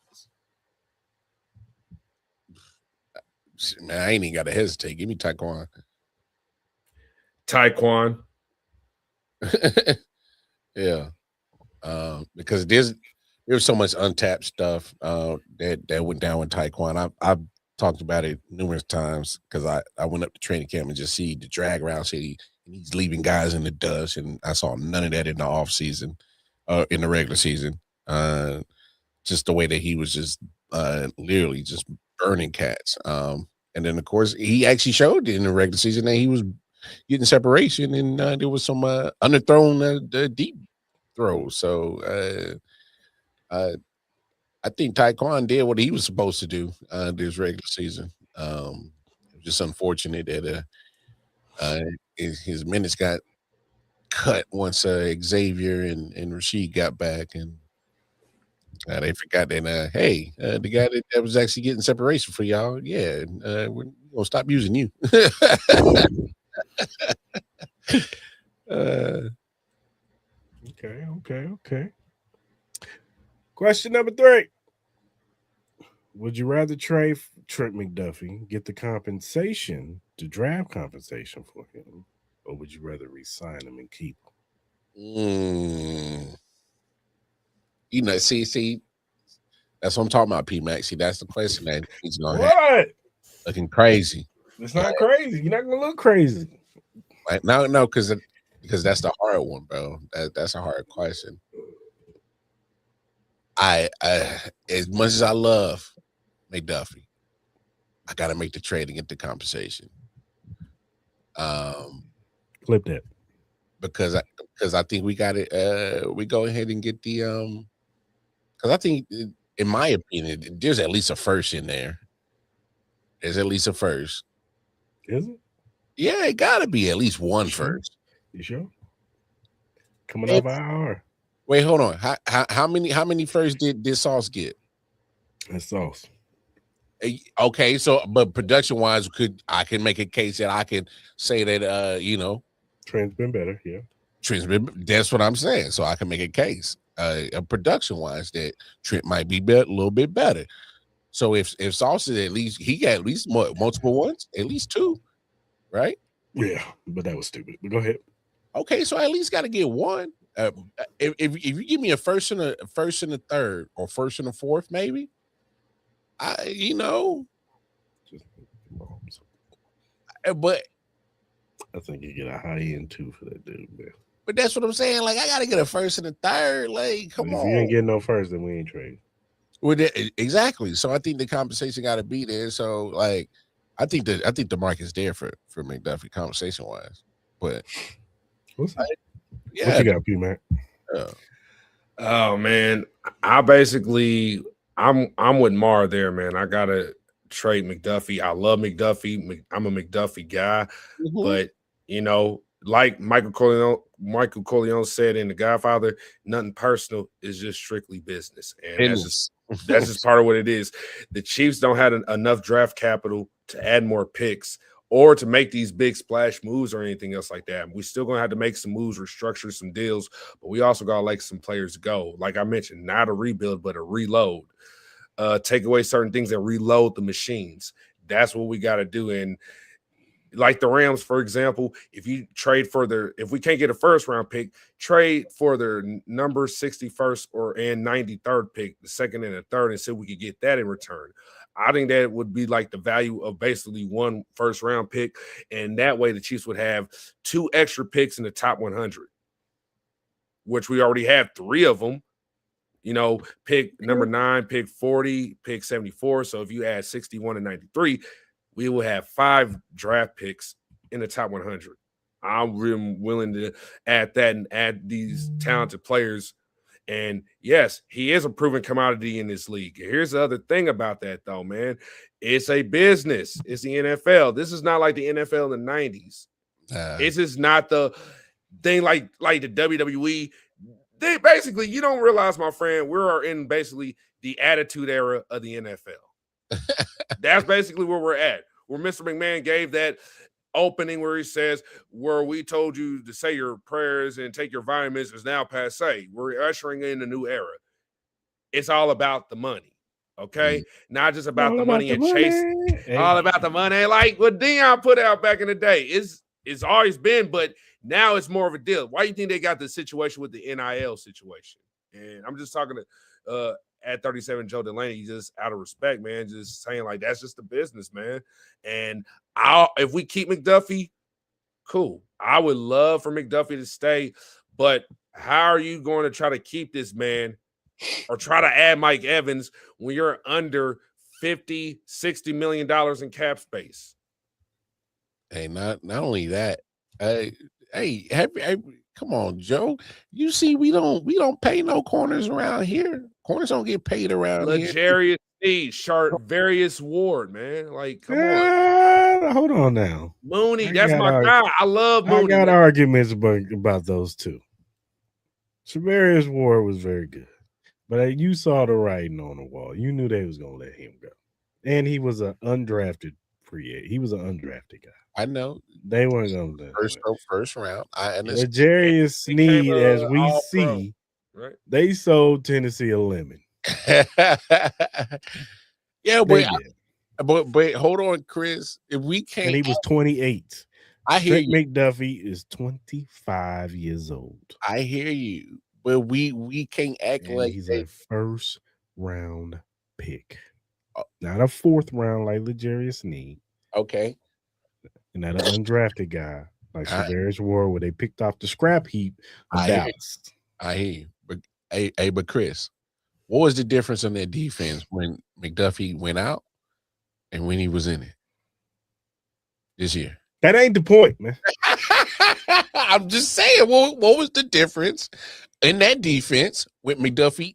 Man, I ain't even got to hesitate. Give me Tyquan. Yeah. Because there's so much untapped stuff that went down with Tyquan. I've talked about it numerous times because I went up to training camp and just see the drag around city. He's leaving guys in the dust, and I saw none of that in the offseason, in the regular season. Just the way that he was just literally just burning cats. And then, of course, he actually showed in the regular season that he was getting separation, and there was some underthrown deep throws. So I think Tyquan did what he was supposed to do this regular season. Just unfortunate that his minutes got cut once Xavier and Rashid got back, and they forgot that hey, the guy that was actually getting separation for y'all, we're gonna stop using you. Okay. Question number 3. Would you rather trade Trent McDuffie, get the compensation, the draft compensation for him, or would you rather re-sign him and keep him? See, that's what I'm talking about, P-Mac. See, that's the question that he's gonna What? have. Looking crazy. It's not crazy. You're not gonna look crazy. Like, no, because that's the hard one, bro. That's a hard question. I as much as I love McDuffie, I gotta make the trade and get the compensation. Flip that. Because I think we got it. We go ahead and get the because I think, in my opinion, there's at least a first in there. There's at least a first. Is it? Yeah, it gotta be at least one first. You sure? Coming off IR. Wait, hold on. How many firsts did Sauce get? That's Sauce. Okay, so but production wise, I can make a case that I can say that Trent's been better, yeah. Trent's been, that's what I'm saying. So I can make a case, production wise, that Trent might be a little bit better. So if Sauce is he got at least multiple ones, at least 2, right? Yeah, but that was stupid. But go ahead. Okay, so I at least got to get one. If you give me a first and a third, or first and a fourth, maybe. But I think you get a high end 2 for that dude, man. But that's what I'm saying. Like, I gotta get a first and a third. Like, come on. If you ain't getting no first, then we ain't trading. Well, exactly. So I think the compensation got to be there. So, like, I think the market's there for McDuffie compensation wise. But What's that? Yeah. What you got, P-Mac? Oh man, I'm with Mar there, man. I gotta trade McDuffie. I love McDuffie. I'm a McDuffie guy, but like Michael Corleone said in The Godfather, nothing personal, is just strictly business, and that's just part of what it is. The Chiefs don't have enough draft capital to add more picks or to make these big splash moves or anything else like that. We're still going to have to make some moves, restructure some deals, but we also got to let some players go. Like I mentioned, not a rebuild, but a reload. Take away certain things and reload the machines. That's what we got to do. And like the Rams, for example, if we can't get a first round pick, trade for their number 61st and 93rd pick, the second and the third, and see if we could get that in return. I think that would be like the value of basically one first round pick. And that way the Chiefs would have 2 extra picks in the top 100, which we already have 3 of them. Pick number 9, pick 40, pick 74. So if you add 61 and 93, we will have 5 draft picks in the top 100. I'm really willing to add that and add these talented players. And yes, he is a proven commodity in this league. Here's the other thing about that, though, man. It's a business. It's the NFL. This is not like the NFL in the 90s. This is not the thing like the WWE. They basically, you don't realize, my friend, we're in basically the attitude era of the NFL. That's basically where we're at. Where Mr. McMahon gave that opening where he says, where we told you to say your prayers and take your vitamins is now passé. We're ushering in a new era. It's all about the money, okay? Not just about the money and chasing. All about the money. Like what Deion put out back in the day. It's always been, but now it's more of a deal. Why do you think they got the situation with the NIL situation? And I'm just talking to at 37 Joe Delaney, just out of respect, man, just saying like that's just the business, man. And if we keep McDuffie, cool. I would love for McDuffie to stay, but how are you going to try to keep this man or try to add Mike Evans when you're under $50-60 million in cap space? Hey, not only that. Hey, come on, Joe. You see, we don't pay no corners around here. Corners don't get paid around here. L'Jarius Sneed, Various Ward, man. Like, come on. Hold on now. Mooney, that's my guy. I love Mooney. I got arguments about those two. Various Ward was very good, but you saw the writing on the wall. You knew they was gonna let him go, and he was an undrafted free agent. He was an undrafted guy. I know they weren't going to first round. I understand. L'Jarius Sneed, as we see, right? They sold Tennessee a lemon. Yeah, but hold on, Chris. If we can't, and he was 28. I hear you. McDuffie is 25 years old. I hear you, but we can't act like he's a first round pick, not a 4th round like L'Jarius Sneed. Okay. And that an undrafted guy like Various Ward, where they picked off the scrap heap of Dallas. I hear you. But but Chris, what was the difference in their defense when McDuffie went out and when he was in it this year? That ain't the point, man. I'm just saying, what was the difference in that defense with McDuffie,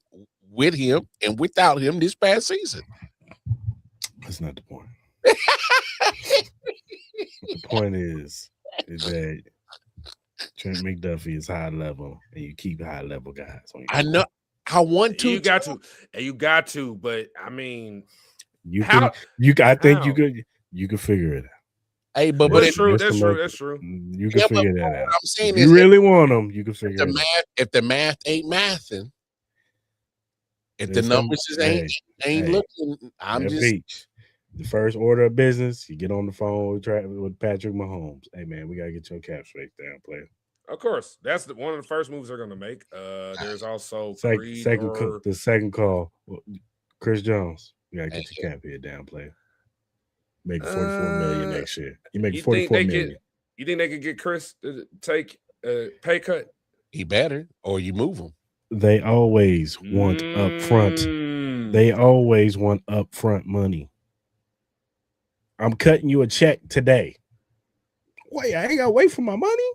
with him and without him this past season? That's not the point. The point is that Trent McDuffie is high level, and you keep high level guys on your I know. I want to. You got to. But I mean, I think you could figure it out. Hey, but that's true. That's true. You can figure that out. What I'm saying if you really want them, you can figure it out. If the math ain't mathing, if the numbers ain't looking, I'm just. Beach. The first order of business, you get on the phone with Patrick Mahomes. Hey, man, we got to get your cap space down, player. Of course. That's one of the first moves they're going to make. There's also the second call. Chris Jones, we got to get your cap here down, player. Make $44 million next year. You make $44 million. You think they could get Chris to take a pay cut? He better, or you move him. They always want up front. They always want upfront money. I'm cutting you a check today. Wait, I ain't got to wait for my money?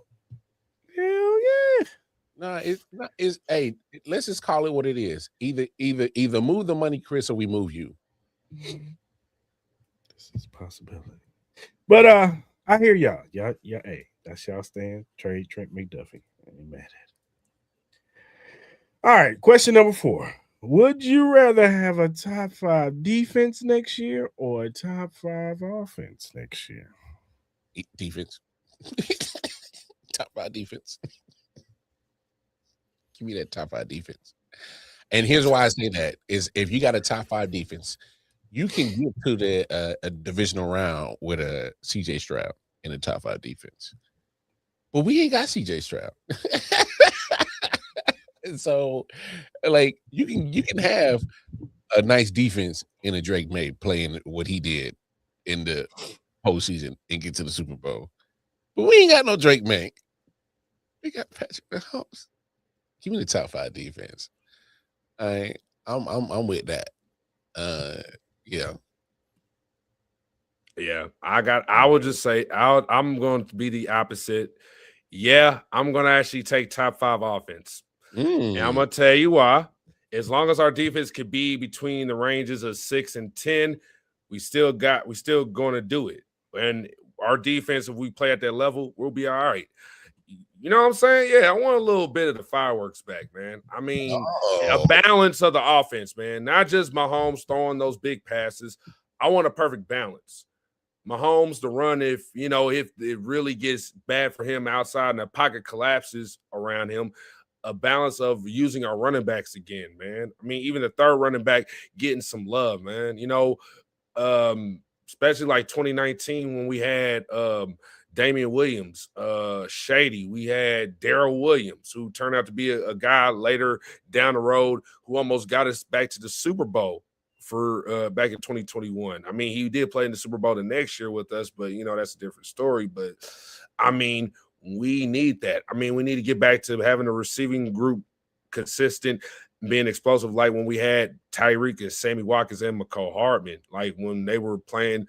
Hell yeah. No, it's not. It's hey, let's just call it what it is. Either move the money, Chris, or we move you. This is a possibility. But I hear y'all. Y'all, hey, that's y'all stand. Trade Trent McDuffie. I ain't mad at it. All right, question number 4. Would you rather have a top 5 defense next year or a top 5 offense next year? Defense. Top 5 defense. Give me that top 5 defense. And here's why I say that is if you got a top 5 defense, you can get to the a divisional round with a CJ Stroud in the top 5 defense. But we ain't got CJ Stroud. So like you can have a nice defense in a Drake May playing what he did in the postseason and get to the Super Bowl. But we ain't got no Drake May. We got Patrick Mahomes. Give me the top 5 defense. I'm with that. Yeah. Yeah, I would just say I'm going to be the opposite. Yeah, I'm going to actually take top 5 offense. And I'm going to tell you why. As long as our defense could be between the ranges of 6 and 10, we still going to do it. And our defense, if we play at that level, we'll be all right. You know what I'm saying? Yeah, I want a little bit of the fireworks back, man. I mean, a balance of the offense, man. Not just Mahomes throwing those big passes. I want a perfect balance. Mahomes to run if it really gets bad for him outside and the pocket collapses around him. A balance of using our running backs again, man. I mean, even the third running back getting some love, man. Especially like 2019 when we had Damian Williams, Shady. We had Darrell Williams, who turned out to be a guy later down the road who almost got us back to the Super Bowl for back in 2021. I mean, he did play in the Super Bowl the next year with us, but that's a different story. But I mean, we need that. I mean, we need to get back to having a receiving group consistent, being explosive, like when we had Tyreek and Sammy Watkins and McCole Hardman, like when they were playing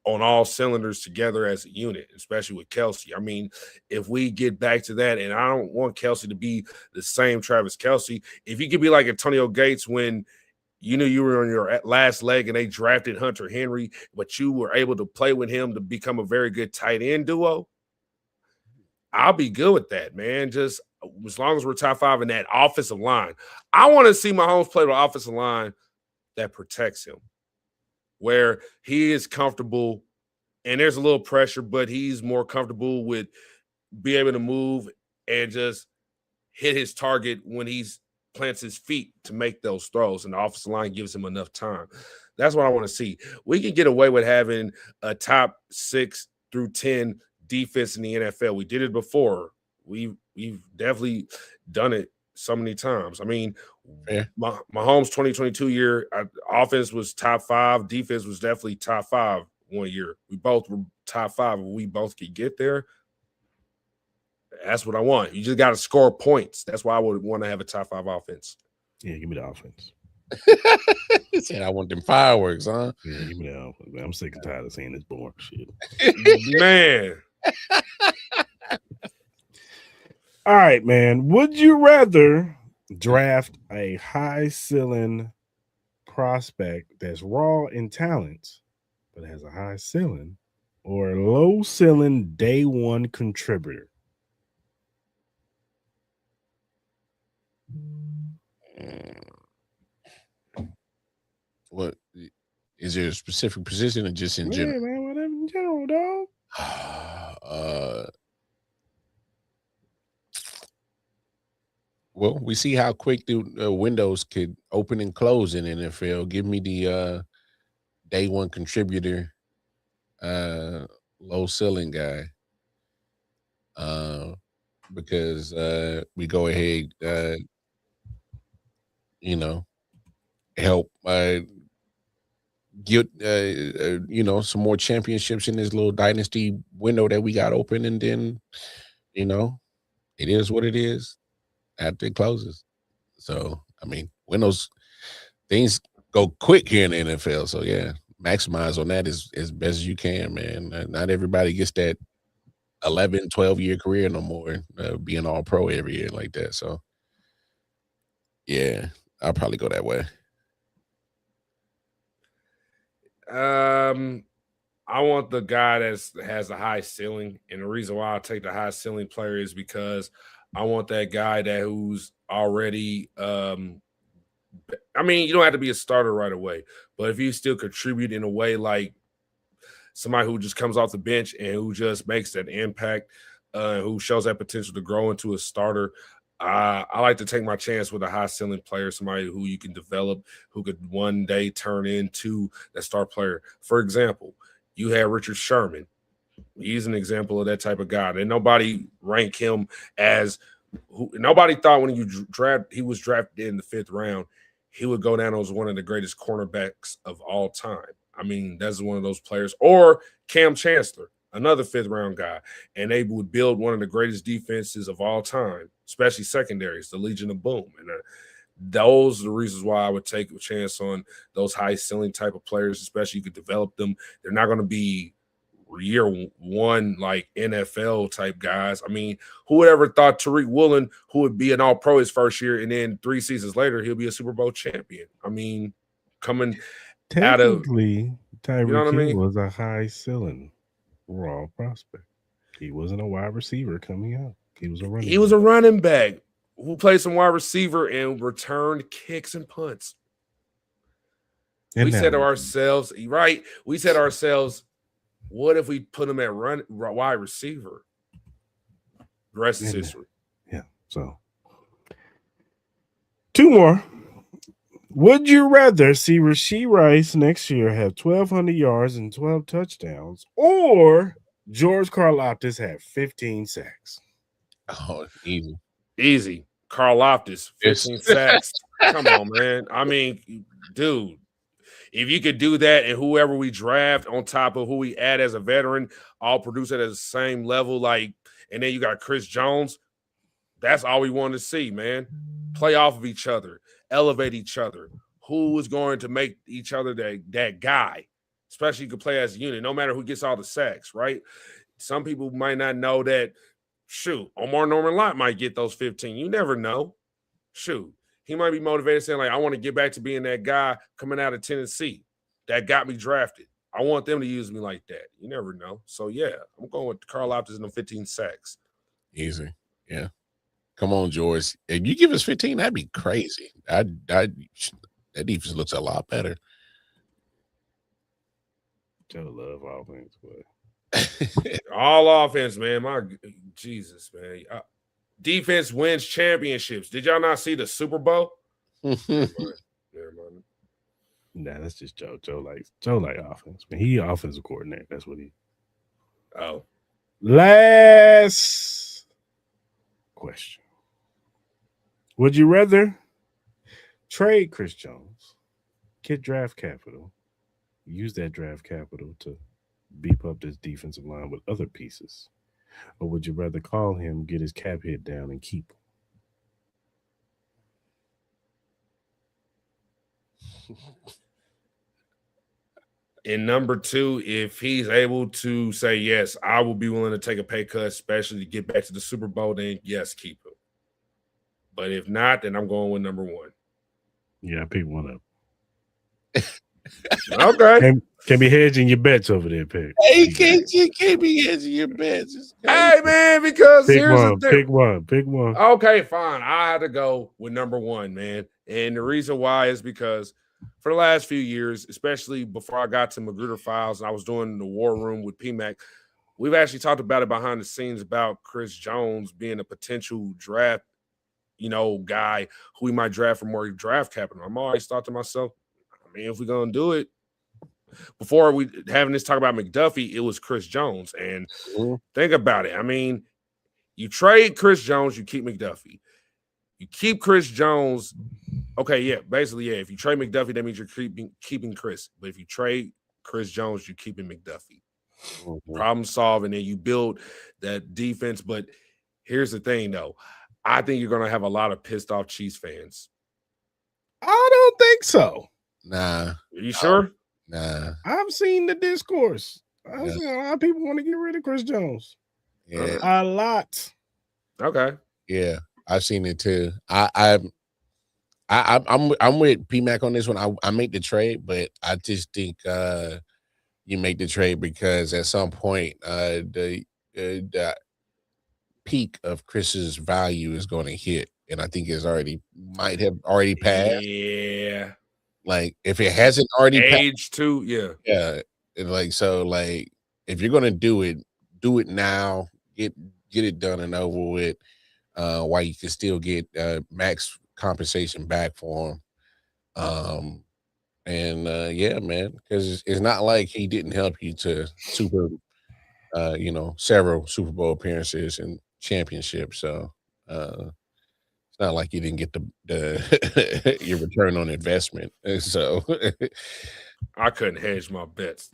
on all cylinders together as a unit, especially with Kelce. I mean, if we get back to that, and I don't want Kelce to be the same Travis Kelce. If you could be like Antonio Gates when you knew you were on your last leg and they drafted Hunter Henry, but you were able to play with him to become a very good tight end duo, I'll be good with that, man. Just as long as we're top 5 in that offensive line. I want to see Mahomes play with an offensive line that protects him, where he is comfortable and there's a little pressure, but he's more comfortable with being able to move and just hit his target when he's plants his feet to make those throws, and the offensive line gives him enough time. That's what I want to see. We can get away with having a top 6 through 10 defense in the NFL. We did it before. We've definitely done it so many times. I mean, Mahomes 2022 year, offense was top 5. Defense was definitely top 5 one year. We both were top 5. We both could get there. That's what I want. You just got to score points. That's why I would want to have a top 5 offense. Yeah, give me the offense. He said, I want them fireworks, huh? Yeah, give me the offense. Man, I'm sick and tired of seeing this boring shit. Man. All right, man. Would you rather draft a high ceiling prospect that's raw in talent but has a high ceiling, or a low ceiling day one contributor? What is there a specific position or just in general? Man, whatever in general, dog. Well, we see how quick the windows could open and close in NFL. Give me the day one contributor, low ceiling guy, because we go ahead, help get some more championships in this little dynasty window that we got open, and then it is what it is after it closes. So I mean, windows, things go quick here in the NFL. So yeah, maximize on that as best as you can, man. Not everybody gets that 11, 12-year career no more, being all pro every year like that. So, yeah, I'll probably go that way. I want the guy that has a high ceiling, and the reason why I take the high ceiling player is because I want that guy who's already. I mean, you don't have to be a starter right away, but if you still contribute in a way like somebody who just comes off the bench and who just makes that impact, who shows that potential to grow into a starter. I like to take my chance with a high ceiling player, somebody who you can develop, who could one day turn into that star player. For example, you had Richard Sherman. He's an example of that type of guy. And nobody ranked him as nobody thought when he was drafted in the 5th round, he would go down as one of the greatest cornerbacks of all time. I mean, that's one of those players. Or Cam Chancellor, another 5th round guy, and they would build one of the greatest defenses of all time, especially secondaries, the Legion of Boom. And those are the reasons why I would take a chance on those high ceiling type of players, especially you could develop them. They're not going to be year one like NFL type guys. I mean, who would ever thought Tariq Woolen, who would be an all pro his first year, and then 3 seasons later he'll be a Super Bowl champion? I mean, coming out of Tyreek you know what I mean? was a high ceiling raw prospect. He wasn't a wide receiver coming out. He was a running. He was a running back who played some wide receiver and returned kicks and punts. We said to ourselves, right? We said to ourselves, what if we put him at wide receiver? The rest is history. Yeah. So 2 more. Would you rather see Rashee Rice next year have 1,200 yards and 12 touchdowns, or George Karlaftis have 15 sacks? Oh, easy. Easy. Karlaftis, 15 sacks. Come on, man. I mean, dude, if you could do that and whoever we draft on top of who we add as a veteran all produce it at the same level, like, and then you got Chris Jones, that's all we want to see, man. Play off of each other, elevate each other. Who is going to make each other that guy? Especially you can play as a unit, no matter who gets all the sacks, right? Some people might not know that, shoot, Omar Norman Lott might get those 15. You never know. Shoot. He might be motivated saying, like, I want to get back to being that guy coming out of Tennessee that got me drafted. I want them to use me like that. You never know. So, yeah, I'm going with Karlaftis and the 15 sacks. Easy. Yeah. Come on, George. If you give us 15, that'd be crazy. That defense looks a lot better. Joe love offense, but all offense, man. My Jesus, man. Defense wins championships. Did y'all not see the Super Bowl? Never mind. Nah, that's just Joe. Joe like offense. Man, he offensive coordinator. That's what he. Oh. Last question. Would you rather trade Chris Jones, get draft capital, use that draft capital to beef up this defensive line with other pieces, or would you rather call him, get his cap hit down, and keep him? And number 2, if he's able to say, yes, I will be willing to take a pay cut, especially to get back to the Super Bowl, then yes, keep him. But if not, then I'm going with number 1. Yeah, I picked one up. Okay. Can be hedging your bets over there, Pick. Hey, you can't be hedging your bets. Hey, man, because here's the thing. Pick one. Okay, fine. I had to go with number 1, man. And the reason why is because for the last few years, especially before I got to McGruder Files and I was doing the War Room with P-Mac, we've actually talked about it behind the scenes about Chris Jones being a potential draft, guy who we might draft for more draft capital. I'm always thought to myself, I mean, if we're going to do it, before we having this talk about McDuffie, it was Chris Jones. And think about it. I mean, you trade Chris Jones, you keep McDuffie. You keep Chris Jones. Okay, yeah, basically, yeah. If you trade McDuffie, that means you're keeping Chris. But if you trade Chris Jones, you're keeping McDuffie. Problem solving, and you build that defense. But here's the thing, though. I think you're going to have a lot of pissed off Chiefs fans. I don't think so. Nah. Are you sure? Nah. I've seen the discourse. I've seen a lot of people want to get rid of Chris Jones. Yeah. A lot. Okay. Yeah, I've seen it too. I'm with P-Mac on this one. I make the trade, but I just think you make the trade because at some point the peak of Chris's value is going to hit, and I think it's might have already passed. Yeah. Like if it hasn't already Age too, yeah. yeah, and like if you're gonna do it now. Get it done and over with. While you can still get max compensation back for him. Yeah, man, because it's not like he didn't help you to several Super Bowl appearances and championships. So it's not like you didn't get the your return on investment. And so I couldn't hedge my bets.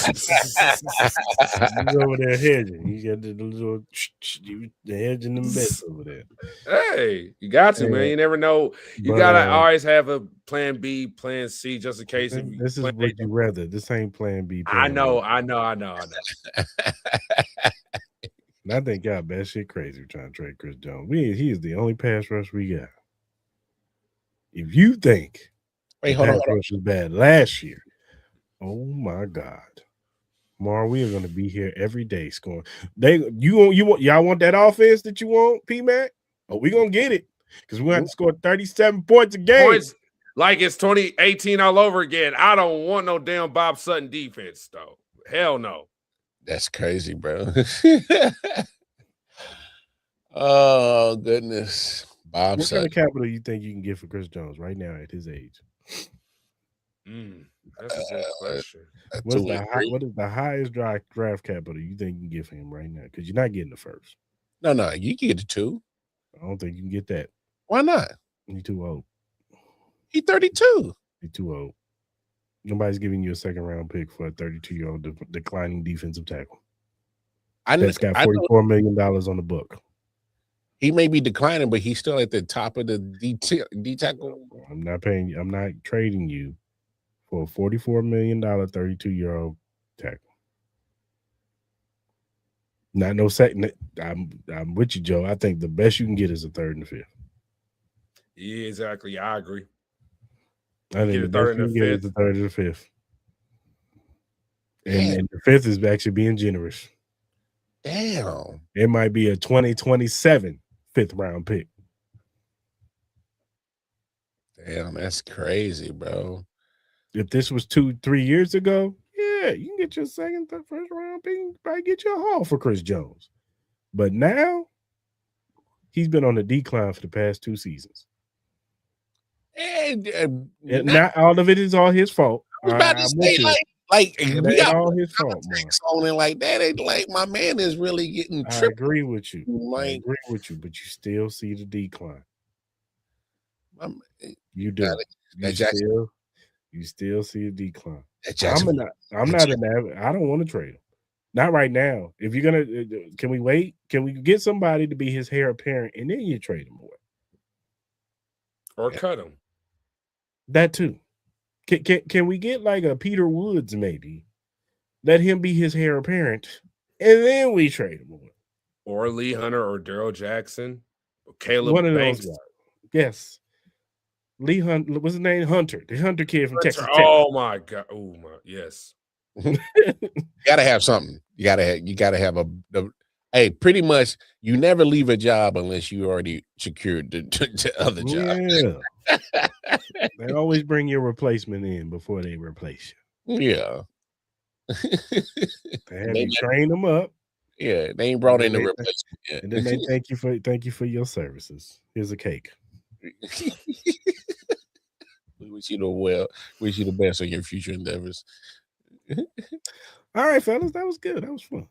You over there hedging. You got the little hedging them bets over there. Hey, you got to, man. You never know. You gotta always have a plan B, plan C, just in case. This is would you rather. This ain't plan B. I know. And I think y'all bad shit crazy trying to trade Chris Jones. He is the only pass rush we got. If you think pass rush was bad last year, oh my God. Mar, we are going to be here every day scoring. Y'all want that offense that you want, P-Mac? Oh, we're going to get it because we're going to score 37 points a game. Points like it's 2018 all over again. I don't want no damn Bob Sutton defense, though. Hell no. That's crazy, bro. Oh, goodness. Bob What Sutton. kind of capital you think you can get for Chris Jones right now at his age? That's a good question. What is the highest draft capital you think you can give him right now? Because you're not getting the first. No, you can get the 2. I don't think you can get that. Why not? He's too old. He's 32. He's too old. Nobody's giving you a second round pick for a 32-year-old declining defensive tackle. That's got $44 million on the book. He may be declining, but he's still at the top of the D tackle. I'm not trading you for a $44 million 32-year-old tackle. Not no second. I'm with you, Joe. I think the best you can get is a 3rd and 5th. Yeah, exactly. I agree. I think the best you can get is the 3rd and the 5th. And the 5th is actually being generous. Damn. It might be a 2027 5th round pick. Damn, that's crazy, bro. If this was 2-3 years ago, yeah, you can get your second, first round pick, probably get your haul for Chris Jones. But now, he's been on the decline for the past 2 seasons. And not all of it is all his fault. I was about to say, we got all his fault, man. Like that ain't like my man is really getting tripped. I agree with you. I agree with you, but you still see the decline. You do. You still see a decline. I'm not I don't want to trade him. Not right now. If you're gonna, can we wait? Can we get somebody to be his heir apparent and then you trade him away, or cut him? That too. Can we get like a Peter Woods maybe? Let him be his heir apparent, and then we trade him away. Or Lee Hunter or Daryl Jackson, or Caleb One of Banks. those guys. Yes. Lee Hunter, what's his name? Hunter, the Hunter kid from Texas Tech. Oh my God! Oh my, yes. You gotta have something. You gotta have hey, pretty much, you never leave a job unless you already secured the other job. Yeah. They always bring your replacement in before they replace you. Yeah. They have you train them up. Yeah, they ain't brought in the replacement yet. And then they thank you for your services. Here's a cake. We wish you the best on your future endeavors. All right, fellas, that was good. That was fun.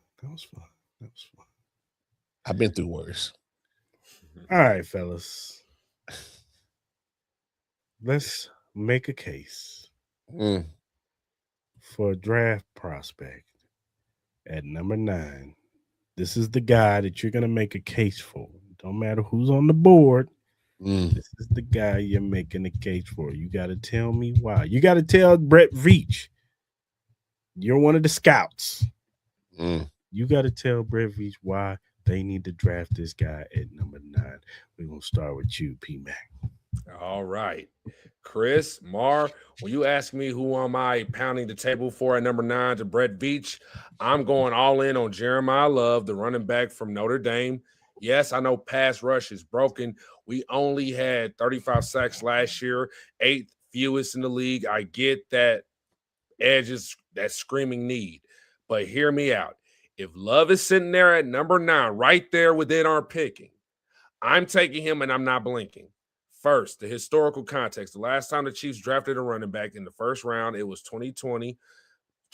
I've been through worse. All right, fellas. Let's make a case for a draft prospect at number 9. This is the guy that you're going to make a case for. Don't matter who's on the board. This is the guy you're making a case for. You got to tell me why. You got to tell Brett Veach you're one of the scouts. You got to tell Brett Veach why they need to draft this guy at number 9. We're going to start with you, P-Mac. All right. Chris, Mar, when you ask me who am I pounding the table for at number 9 to Brett Veach, I'm going all in on Jeremiah Love, the running back from Notre Dame. Yes, I know pass rush is broken. We only had 35 sacks last year, 8th fewest in the league. I get that edge is that screaming need, but hear me out. If Love is sitting there at number 9, right there within our picking, I'm taking him and I'm not blinking. First, the historical context. The last time the Chiefs drafted a running back in the first round, it was 2020.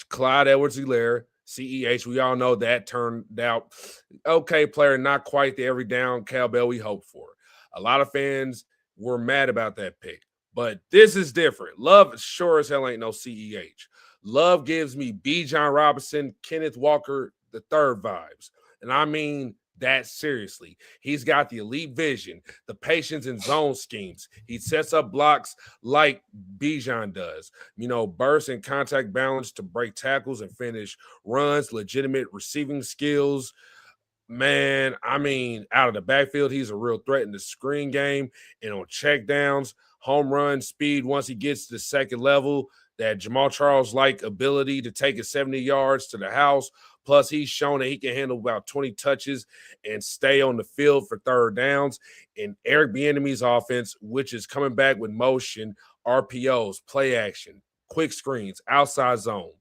Clyde Edwards-Helaire, CEH. We all know that turned out okay player, not quite the every down cowbell we hoped for. A lot of fans were mad about that pick, but this is different. Love sure as hell ain't no CEH. Love gives me B. John Robinson, Kenneth Walker the third vibes, and I mean that seriously. He's got the elite vision, the patience and zone schemes. He sets up blocks like Bijan does. Burst and contact balance to break tackles and finish runs, legitimate receiving skills. Man, I mean, out of the backfield, he's a real threat in the screen game and on check downs, home run speed once he gets to the second level, that Jamal Charles-like ability to take it 70 yards to the house. Plus, he's shown that he can handle about 20 touches and stay on the field for third downs. And Eric Bieniemy's offense, which is coming back with motion, RPOs, play action, quick screens, outside zone.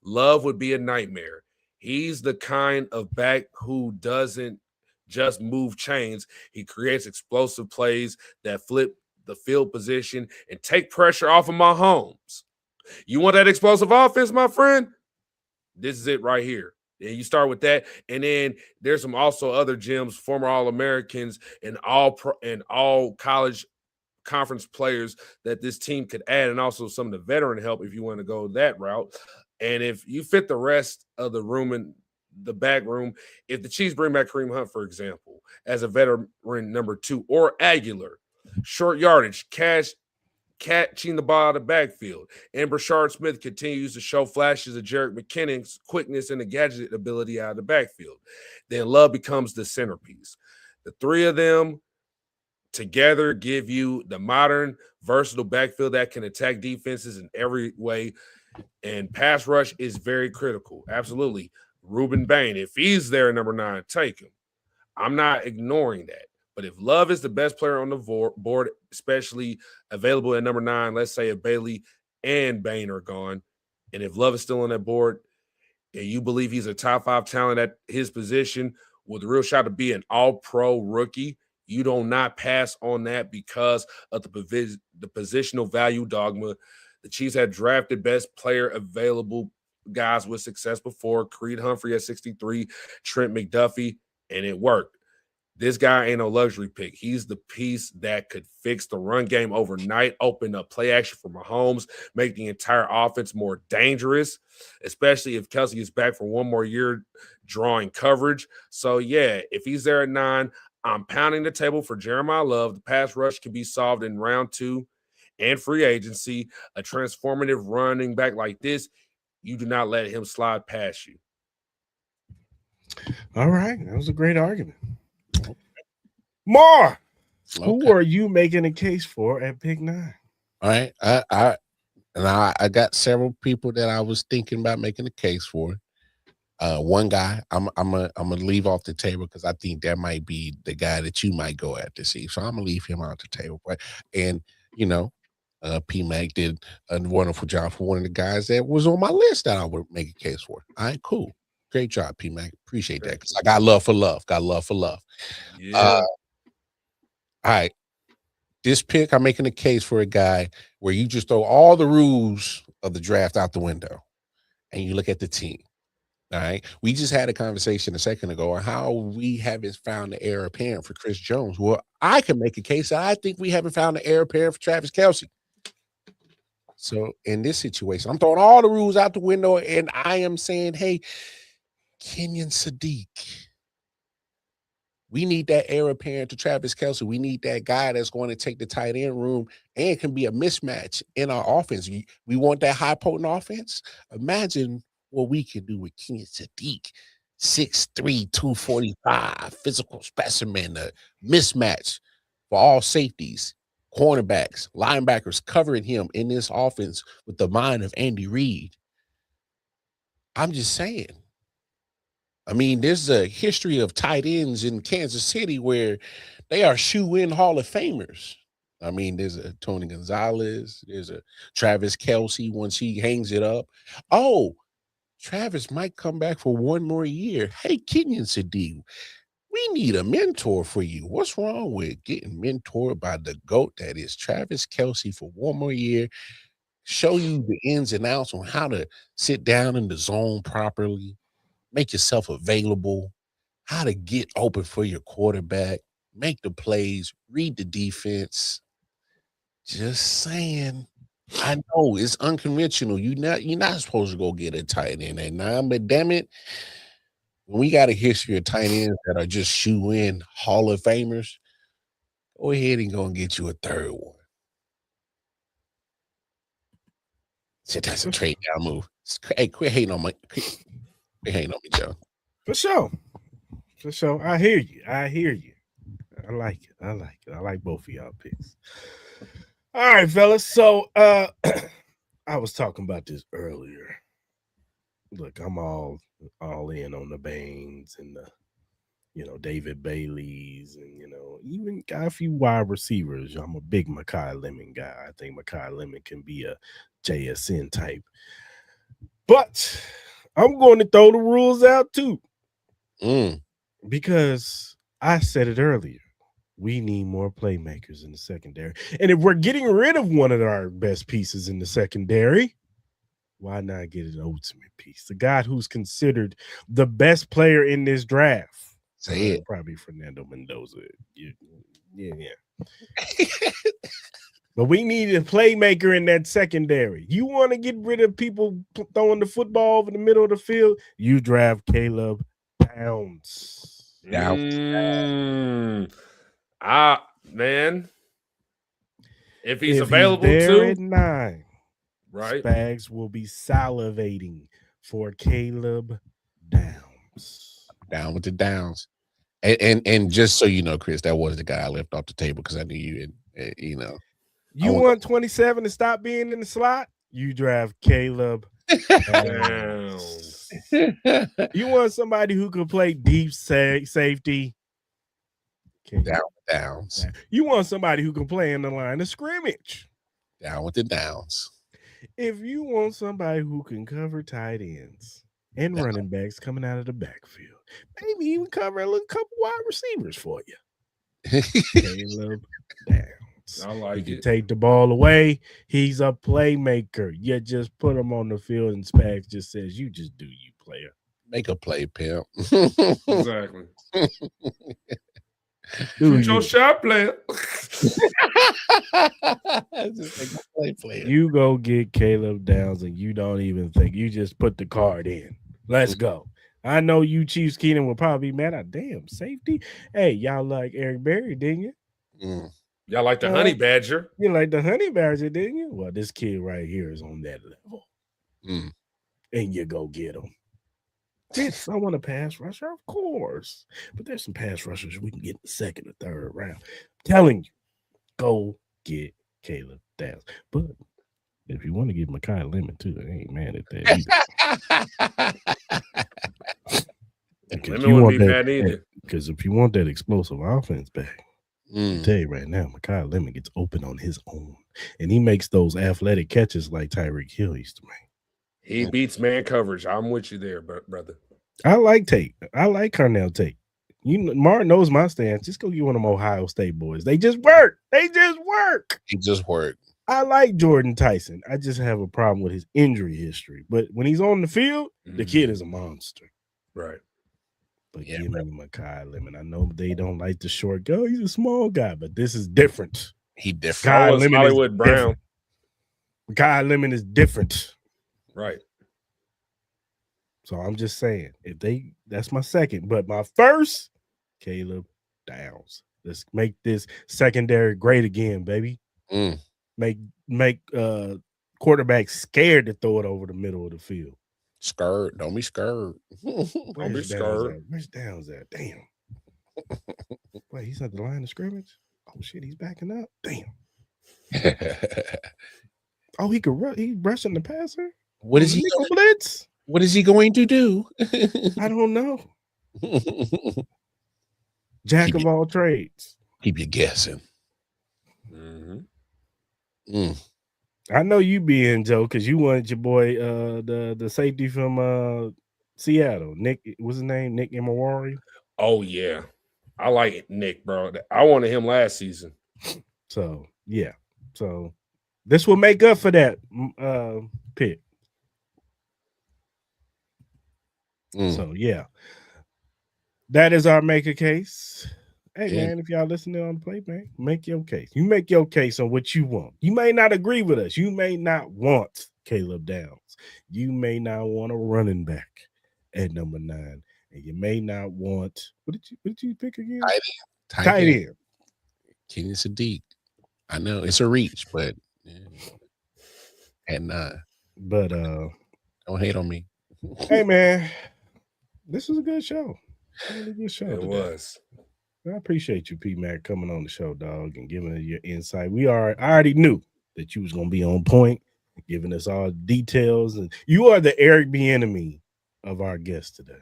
Love would be a nightmare. He's the kind of back who doesn't just move chains. He creates explosive plays that flip the field position and take pressure off of Mahomes. You want that explosive offense, my friend? This is it right here. And you start with that, and then there's some also other gems, former All-Americans and all college conference players that this team could add, and also some of the veteran help if you want to go that route. And if you fit the rest of the room and the back room, if the Chiefs bring back Kareem Hunt, for example, as a veteran number 2, or Aguilar, short yardage, catching the ball out of the backfield, and Brashard Smith continues to show flashes of Jerick McKinnon's quickness and the gadget ability out of the backfield, then Love becomes the centerpiece. The three of them together give you the modern, versatile backfield that can attack defenses in every way, and pass rush is very critical. Absolutely. Ruben Bain, if he's there at number 9, take him. I'm not ignoring that. But if Love is the best player on the board, especially available at number 9, let's say if Bailey and Bain are gone, and if Love is still on that board, and you believe he's a top 5 talent at his position with a real shot to be an all-pro rookie, you do not pass on that because of the positional value dogma. The Chiefs had drafted best player available guys with success before, Creed Humphrey at 63, Trent McDuffie, and it worked. This guy ain't no luxury pick. He's the piece that could fix the run game overnight, open up play action for Mahomes, make the entire offense more dangerous, especially if Kelce is back for one more year drawing coverage. So, yeah, if he's there at 9, I'm pounding the table for Jeremiah Love. The pass rush can be solved in round 2 and free agency. A transformative running back like this, you do not let him slide past you. All right. That was a great argument. Mar, who are you making a case for at pick 9? All right. I got several people that I was thinking about making a case for. One guy I'm gonna leave off the table because I think that might be the guy that you might go at to see. So I'm gonna leave him off the table. And P-Mac did a wonderful job for one of the guys that was on my list that I would make a case for. All right, cool. Great job, P-Mac. Appreciate that because I got love for love. Yeah. All right. This pick, I'm making a case for a guy where you just throw all the rules of the draft out the window and you look at the team. All right. We just had a conversation a second ago on how we haven't found the heir apparent for Chris Jones. Well, I can make a case that I think we haven't found the heir apparent for Travis Kelce. So in this situation, I'm throwing all the rules out the window and I am saying, hey, Kenyon Sadiq. We need that heir apparent to Travis Kelce. We need that guy that's going to take the tight end room and can be a mismatch in our offense. We want that high potent offense. Imagine what we can do with Kenyon Sadiq 6'3", 245, physical specimen, a mismatch for all safeties, cornerbacks, linebackers covering him in this offense with the mind of Andy Reid. I'm just saying. I mean, there's a history of tight ends in Kansas City where they are shoe-in Hall of Famers. I mean, there's a Tony Gonzalez, there's a Travis Kelce once he hangs it up. Oh, Travis might come back for one more year. Hey, Kenyon Sadiq, we need a mentor for you. What's wrong with getting mentored by the GOAT that is Travis Kelce for one more year? Show you the ins and outs on how to sit down in the zone properly, make yourself available, how to get open for your quarterback, make the plays, read the defense. Just saying. I know it's unconventional. You're not supposed to go get a tight end at 9, but damn it, when we got a history of tight ends that are just shoe-in Hall of Famers, go ahead and go and get you a third one. So that's a trade down move. Hey, quit hating on me, Joe. For sure. I hear you. I like it. I like both of y'all picks. All right, fellas. So I was talking about this earlier. Look, I'm all in on the Baines and the, David Bailey's and, even got a few wide receivers. I'm a big Mekhi Lemon guy. I think Mekhi Lemon can be a JSN type. But I'm going to throw the rules out too. Because I said it earlier. We need more playmakers in the secondary. And if we're getting rid of one of our best pieces in the secondary, why not get an ultimate piece? The guy who's considered the best player in this draft. Say it. Probably Fernando Mendoza. Yeah. But we need a playmaker in that secondary. You want to get rid of people throwing the football over the middle of the field? You draft Caleb Downs. Man. If he's If available he's there too. at 9, right? Spags will be salivating for Caleb Downs. Down with the Downs. And just so you know, Chris, that was the guy I left off the table because I knew you had, You want 27 to stop being in the slot? You draft Caleb Downs. You want somebody who can play deep safety? Downs. You want somebody who can play in the line of scrimmage? Down with the Downs. If you want somebody who can cover tight ends and running backs coming out of the backfield, maybe even cover a little couple wide receivers for you. Caleb Downs. I like he can it. take the ball away. He's a playmaker. You just put him on the field and Spags just says, you just do you, player. Make a play, pimp. Exactly. Shoot your shot, player. Just make a play. You go get Caleb Downs and you don't even think. You just put the card in. Let's go. I know you Chiefs Keenan will probably be mad at damn safety. Hey, y'all like Eric Berry, didn't you? Y'all like the honey badger. You like the honey badger, didn't you? Well, this kid right here is on that level. And you go get him. Yes, I want a pass rusher, of course. But there's some pass rushers we can get in the second or third round. I'm telling you, go get Caleb Downs. But if you want to get Mekhi Lemon too, I ain't mad at that either. Lemon wouldn't be mad either. Because if you want that explosive offense back, I tell you right now, Mekhi Lemon gets open on his own. And he makes those athletic catches like Tyreek Hill used to make. He beats man coverage. I'm with you there, brother. I like Tate. I like Carnell Tate. Martin knows my stance. Just go get one of them Ohio State boys. They just work. He just work. I like Jordan Tyson. I just have a problem with his injury history. But when he's on the field, the kid is a monster. Right. But give me Mekhi Lemon. I know they don't like the short guy. He's a small guy, but this is different. He different. Hollywood Brown. Mekhi Lemon is different. Right. So I'm just saying, that's my second. But my first, Caleb Downs. Let's make this secondary great again, baby. Make quarterbacks scared to throw it over the middle of the field. Scared. Don't be scared. Don't be scared. Where's Downs at? Damn. Wait, he's at the line of scrimmage? Oh, shit, he's backing up. Damn. Oh, he could run. He's rushing the passer? What is he nickel blitz? What is he going to do? I don't know. Jack of all trades. Keep you guessing. I know you being Joe because you wanted your boy the safety from Seattle. Nick, what's his name? Nick Imawari. Oh yeah, I like Nick, bro. I wanted him last season. So yeah, so this will make up for that pick. So yeah, that is our make a case. Hey man, if y'all listening on the play, man, make your case. You make your case on what you want. You may not agree with us. You may not want Caleb Downs. You may not want a running back at number 9, and you may not want what did you pick again? Tight end. Kenny Sadiq. I know it's a reach, but at 9. But don't hate on me. Hey man, this was a good show. Really good show. It was. I appreciate you, P-Mac, coming on the show, dog, and giving us your insight. I already knew that you was gonna be on point, giving us all details, and you are the Eric Bieniemy of our guest today.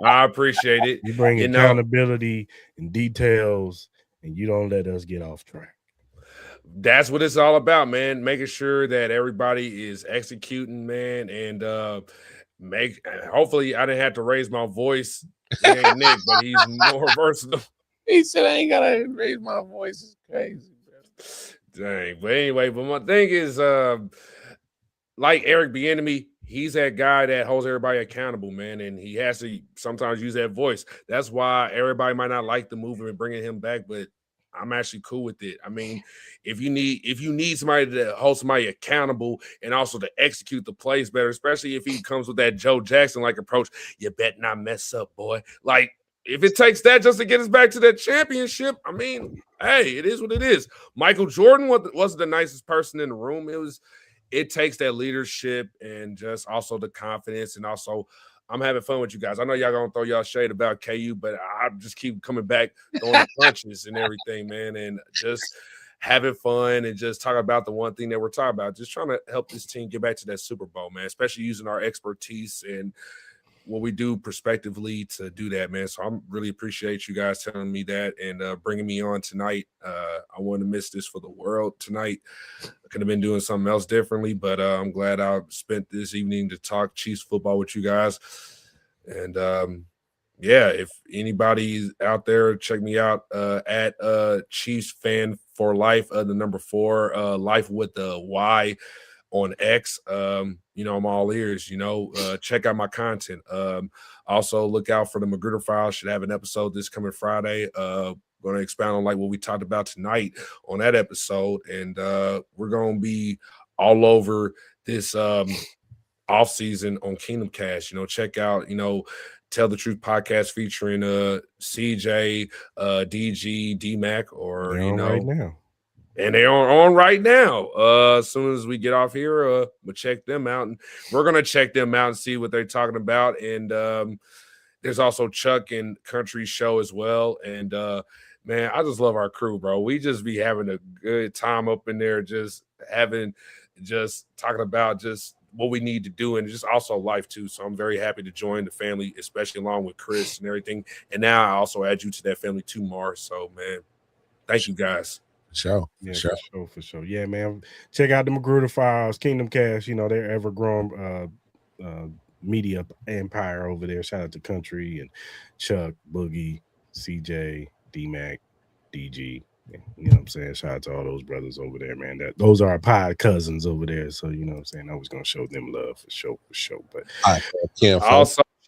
I appreciate it. You bring accountability and details, and you don't let us get off track. That's what it's all about, man. Making sure that everybody is executing, man, and hopefully I didn't have to raise my voice. He ain't Nick, but he's more versatile. He said I ain't gotta raise my voice. It's crazy, bro. Dang. But anyway, my thing is like Eric Bieniemy, he's that guy that holds everybody accountable, man, and he has to sometimes use that voice. That's why everybody might not like the move and bringing him back, but I'm actually cool with it. I mean, if you need somebody to hold somebody accountable and also to execute the plays better, especially if he comes with that Joe Jackson-like approach, you bet not mess up, boy. Like, if it takes that just to get us back to that championship, I mean, hey, it is what it is. Michael Jordan wasn't the nicest person in the room. It takes that leadership and just also the confidence, and also I'm having fun with you guys. I know y'all gonna throw y'all shade about KU, but I just keep coming back, throwing punches and everything, man, and just having fun and just talking about the one thing that we're talking about, just trying to help this team get back to that Super Bowl, man, especially using our expertise and what we do prospectively to do that, man. So I really appreciate you guys telling me that and bringing me on tonight. I wouldn't miss this for the world tonight. I could have been doing something else differently, but I'm glad I spent this evening to talk Chiefs football with you guys. And yeah, if anybody's out there, check me out at Chiefs Fan for Life, the number 4, Life with the Y on X. You know, I'm all ears, you know, check out my content. Also look out for the McGruder Files. Should have an episode this coming Friday. Going to expound on like what we talked about tonight on that episode. And we're going to be all over this off season on Kingdom Cast. You know, check out, you know, Tell the Truth podcast featuring CJ, DG, D-Mac, or they're you know, right now. And they are on right now. As soon as we get off here, we'll check them out. And we're going to check them out and see what they're talking about. And there's also Chuck and Country Show as well. And, man, I just love our crew, bro. We just be having a good time up in there, just talking about just what we need to do and just also life, too. So I'm very happy to join the family, especially along with Chris and everything. And now I also add you to that family, too, Mars. So, man, thank you, guys. Sure. Yeah, for sure. Yeah, man. Check out the McGruder Files, Kingdom Cast. You know, they're ever-growing media empire over there. Shout out to Country and Chuck, Boogie, CJ, D-Mac, DG. You know what I'm saying? Shout out to all those brothers over there, man. Those are our pod cousins over there. So, you know what I'm saying? I was going to show them love for sure. But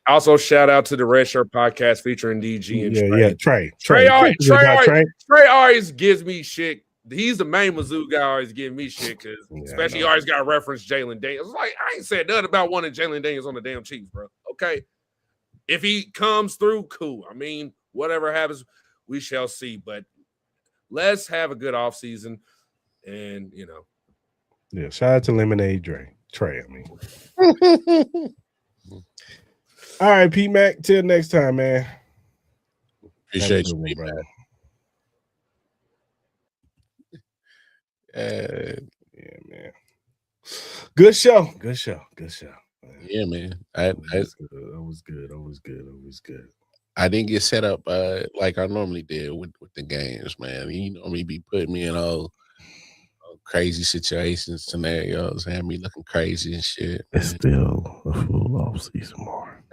Also, shout out to the Red Shirt podcast featuring DG and Trey. Trey always gives me shit. He's the main Mizzou guy always giving me shit because especially he always got to reference Jalen Daniels. Like, I ain't said nothing about wanting Jalen Daniels on the damn Chiefs, bro. Okay. If he comes through, cool. I mean, whatever happens, we shall see. But let's have a good offseason and, you know. Yeah, shout out to Lemonade Dre. Trey, I mean. All right, P-Mac. Till next time, man. Appreciate you, you, brother. Yeah, man. Good show. Good show. Good show. Yeah, man. Always good. I didn't get set up like I normally did with the games, man. You normally be putting me in all crazy situations, scenarios, had me looking crazy and shit. It's still a full off-season more.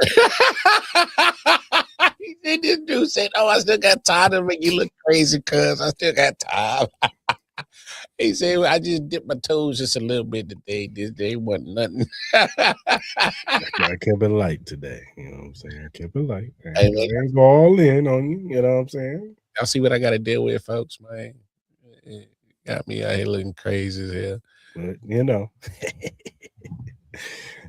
This dude said, "Oh, I still got time to make you look crazy, cuz I still got time." He said, "I just dipped my toes just a little bit today. This day wasn't nothing." I kept it light today. You know what I'm saying? I kept it light. I Hey, ain't go all in on you. You know what I'm saying? Y'all see what I got to deal with, folks, man. It got me out here looking crazy as hell. But, you know,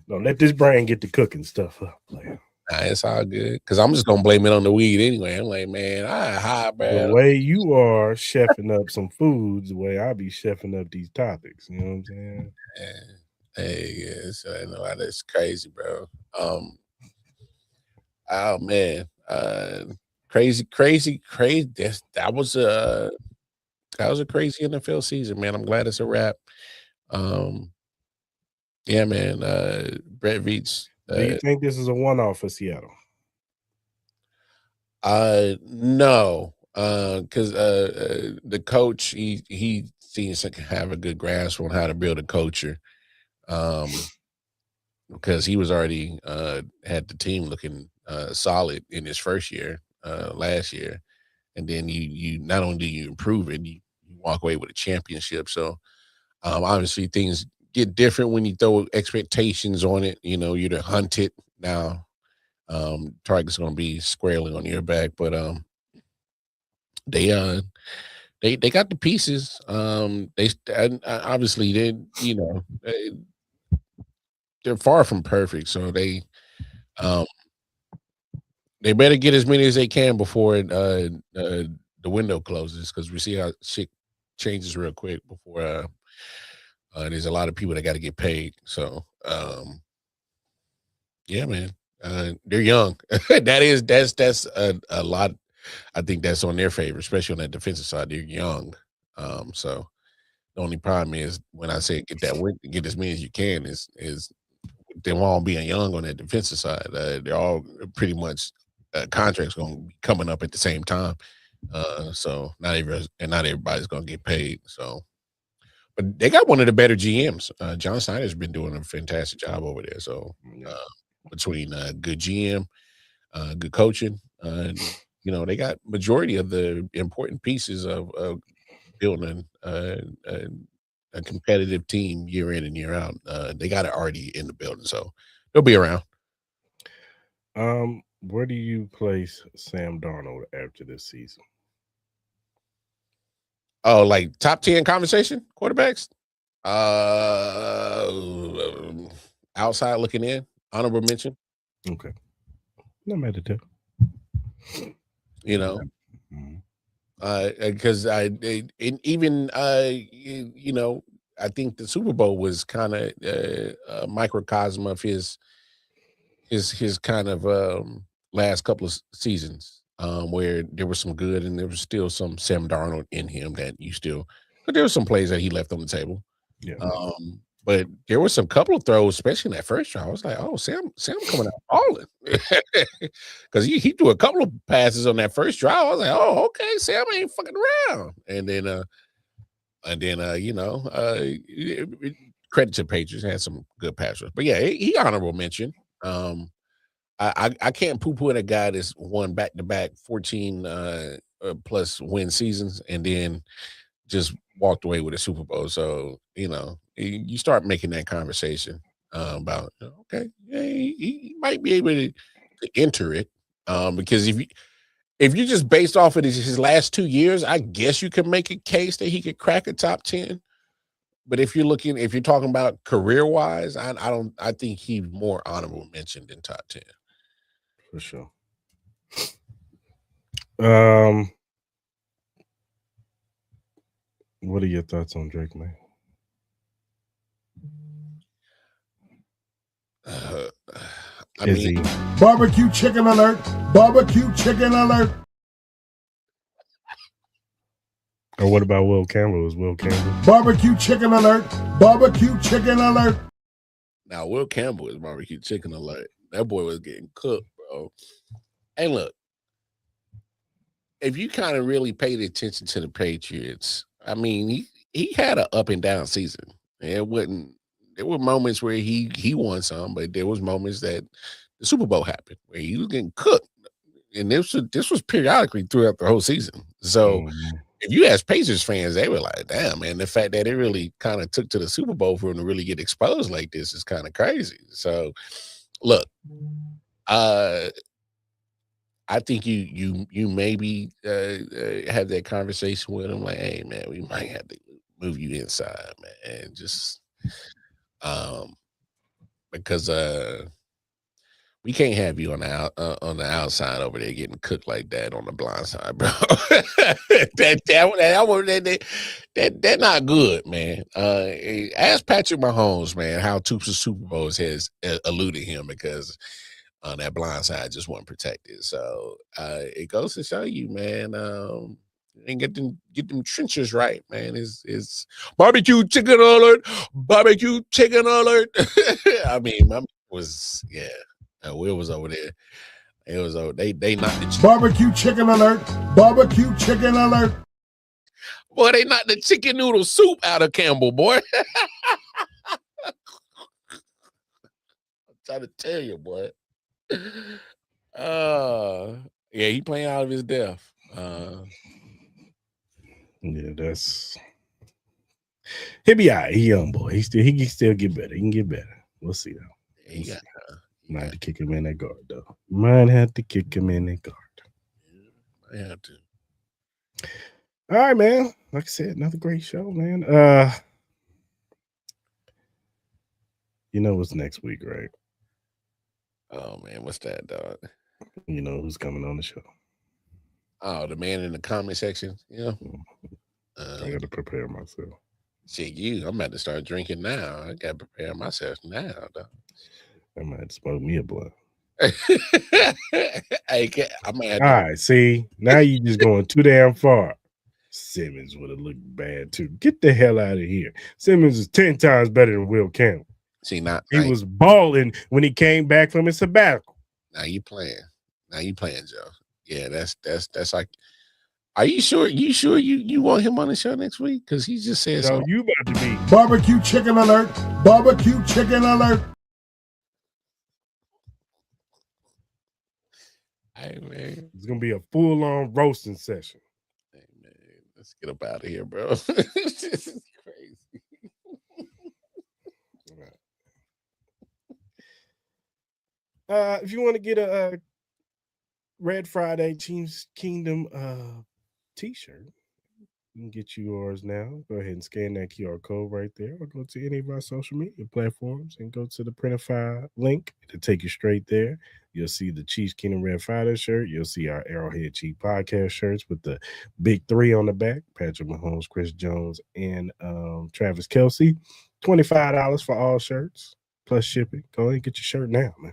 don't let this brain get the cooking stuff up. Like, Nah, it's all good. Because I'm just going to blame it on the weed anyway. I'm like, man, I high, the bro. way you are chefing up some foods, the way I be chefing up these topics. You know what I'm saying? Hey, yeah, so I know that's crazy, bro. Oh man, crazy. That was a crazy NFL season, man. I'm glad it's a wrap. Yeah, man. Brett Veach. Do you think this is a one-off for Seattle? No, because the coach he seems to have a good grasp on how to build a culture. Because he was already had the team looking solid in his first year, last year, and then you not only do you improve it, you walk away with a championship. So obviously things get different when you throw expectations on it. You know, you're the hunted now. Target's going to be squarely on your back, but they got the pieces. Obviously they're far from perfect, so they better get as many as they can before the window closes, because we see how shit changes real quick before there's a lot of people that got to get paid. So yeah, man, they're young. That's a lot. I think that's on their favor, especially on that defensive side. They're young. So the only problem is when I say get as many as you can is they won't be young on that defensive side. They're all pretty much contracts going to be coming up at the same time. So not everybody's going to get paid. So, but they got one of the better GMs. John Snyder's been doing a fantastic job over there. So between good GM, good coaching, they got majority of the important pieces of building a competitive team year in and year out. They got it already in the building, so they'll be around. Where do you place Sam Darnold after this season? Oh, like top 10 conversation quarterbacks? Outside looking in, honorable mention. Okay. Not mad at that. You know, because I think the Super Bowl was kind of a microcosm of his kind of last couple of seasons, where there was some good and there was still some Sam Darnold in him but there were some plays that he left on the table. Yeah. But there were some couple of throws, especially in that first drive. I was like, oh, Sam coming out balling. Because he threw a couple of passes on that first drive. I was like, oh, okay, Sam ain't fucking around. And then credit to Patriots, had some good passers. But yeah, he honorable mention. I can't poo-poo a guy that's won back-to-back 14 plus win seasons and then just walked away with a Super Bowl. So, you start making that conversation about, okay, yeah, he might be able to enter it. Because if you just based off of his last 2 years, I guess you could make a case that he could crack a top 10. But if you're talking about career-wise, I think he's more honorable mention than top 10. For sure. What are your thoughts on Drake, man? I mean, barbecue chicken alert, barbecue chicken alert. Or what about Will Campbell? Is Will Campbell? Barbecue chicken alert, barbecue chicken alert. now Will Campbell is barbecue chicken alert. That boy was getting cooked, bro. Hey, look, if you kind of really paid attention to the Patriots, I mean, he had an up and down season. There were moments where he won some, but there was moments that the Super Bowl happened where he was getting cooked. And this was periodically throughout the whole season. So if you ask Pacers fans, they were like, damn, man, the fact that it really kind of took to the Super Bowl for him to really get exposed like this is kind of crazy. So look, I think you maybe have that conversation with him, like, hey man, we might have to move you inside, man, and just because we can't have you on the outside over there getting cooked like that on the blind side, bro. That's not good, man. Ask Patrick Mahomes, man, how two Super Bowls has eluded him because that blind side just wasn't protected. So it goes to show you, man, and get them trenches right, man. Is barbecue chicken alert, barbecue chicken alert. I mean, my was Will was over there. It was over. They knocked the barbecue chicken alert, barbecue chicken alert. Boy, they knocked the chicken noodle soup out of Campbell, boy. I'm trying to tell you, boy. Yeah, he playing out of his depth. Yeah, he'll be all right. He young boy. He can still get better. He can get better. We'll see though. Might have to kick him in that guard though. Might have to kick him in that guard. I have to. All right, man. Like I said, another great show, man. You know what's next week, right? Oh man, what's that, dog? You know who's coming on the show? Oh, the man in the comment section. Yeah. I got to prepare myself. Shit, I'm about to start drinking now. I got to prepare myself now, dog. I might smoke me a blunt. I might have All right, see, now you just going too damn far. Simmons would have looked bad too. Get the hell out of here. Simmons is 10 times better than Will Campbell. See, he was balling when he came back from his sabbatical. Now you playing, Joe. Yeah, that's like. Are you sure? You want him on the show next week? Because he just said so. You about to be barbecue chicken alert, barbecue chicken alert. Hey man, it's gonna be a full-on roasting session. Hey man, let's get up out of here, bro. This is crazy. If you want to get a Red Friday Chiefs Kingdom t-shirt, you can get yours now. Go ahead and scan that QR code right there, or go to any of our social media platforms and go to the Printify link to take you straight there. You'll see the Chiefs Kingdom Red Friday shirt. You'll see our Arrowhead Chief podcast shirts with the big three on the back: Patrick Mahomes, Chris Jones, and Travis Kelce. $25 for all shirts plus shipping. Go ahead and get your shirt now, man.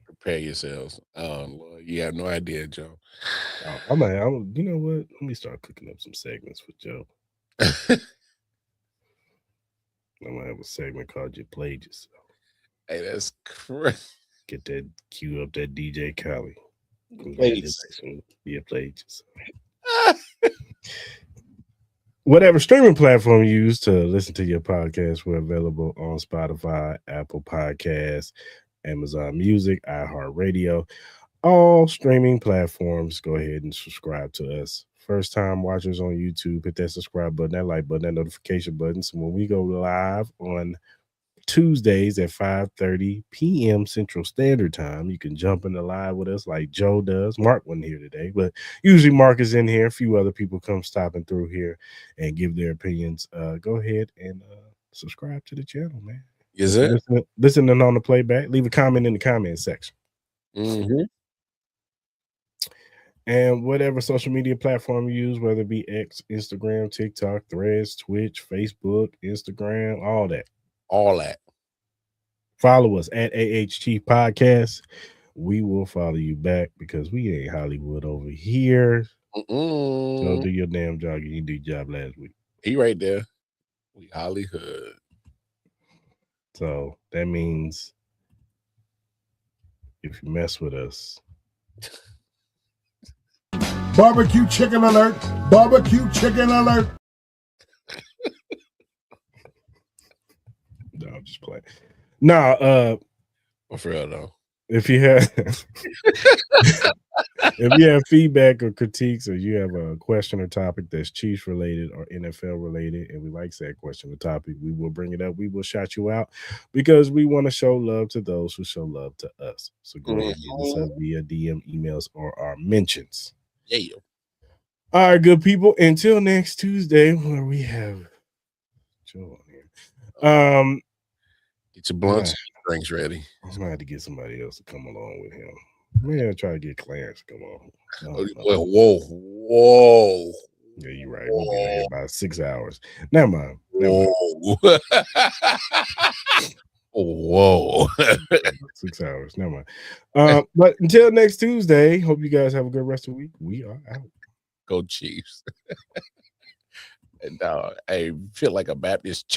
Prepare yourselves. Lord, you have no idea, Joe. You know what? Let me start cooking up some segments for Joe. I'm gonna have a segment called "You Played Yourself." Hey, that's crazy. Get that, cue up that DJ Khaled. You played yourself. Whatever streaming platform you use to listen to your podcast, we're available on Spotify, Apple Podcasts, Amazon Music, iHeartRadio, all streaming platforms. Go ahead and subscribe to us. First time watchers on YouTube, hit that subscribe button, that like button, that notification button. So when we go live on Tuesdays at 5:30 p.m. Central Standard Time, you can jump in the live with us like Joe does. Mark wasn't here today, but usually Mark is in here. A few other people come stopping through here and give their opinions. Go ahead and subscribe to the channel, man. Is it? Listening on the playback, leave a comment in the comment section. Mm-hmm. And whatever social media platform you use, whether it be X, Instagram, TikTok, Threads, Twitch, Facebook, Instagram, all that. All that. Follow us at AHT Podcast. We will follow you back because we ain't Hollywood over here. So do your damn job. You did your job last week. He right there. We Hollywood. So that means if you mess with us. Barbecue chicken alert. Barbecue chicken alert. No, I'm just playing. No, For real though. if you have feedback or critiques, or you have a question or topic that's Chiefs related or NFL related, and we like that question or topic, we will bring it up. We will shout you out because we want to show love to those who show love to us. So go ahead and hit us up via DM, emails, or our mentions. Yeah. All right, good people. Until next Tuesday, where we have Joe here. Get your blunts and drinks ready. I'm gonna have to get somebody else to come along with him. Maybe I'll try to get Clarence to come on. No. Whoa. Yeah, you're right. We'll be here about 6 hours. Never mind. Whoa. 6 hours. Never mind. But until next Tuesday, hope you guys have a good rest of the week. We are out. Go Chiefs. And hey, feel like a Baptist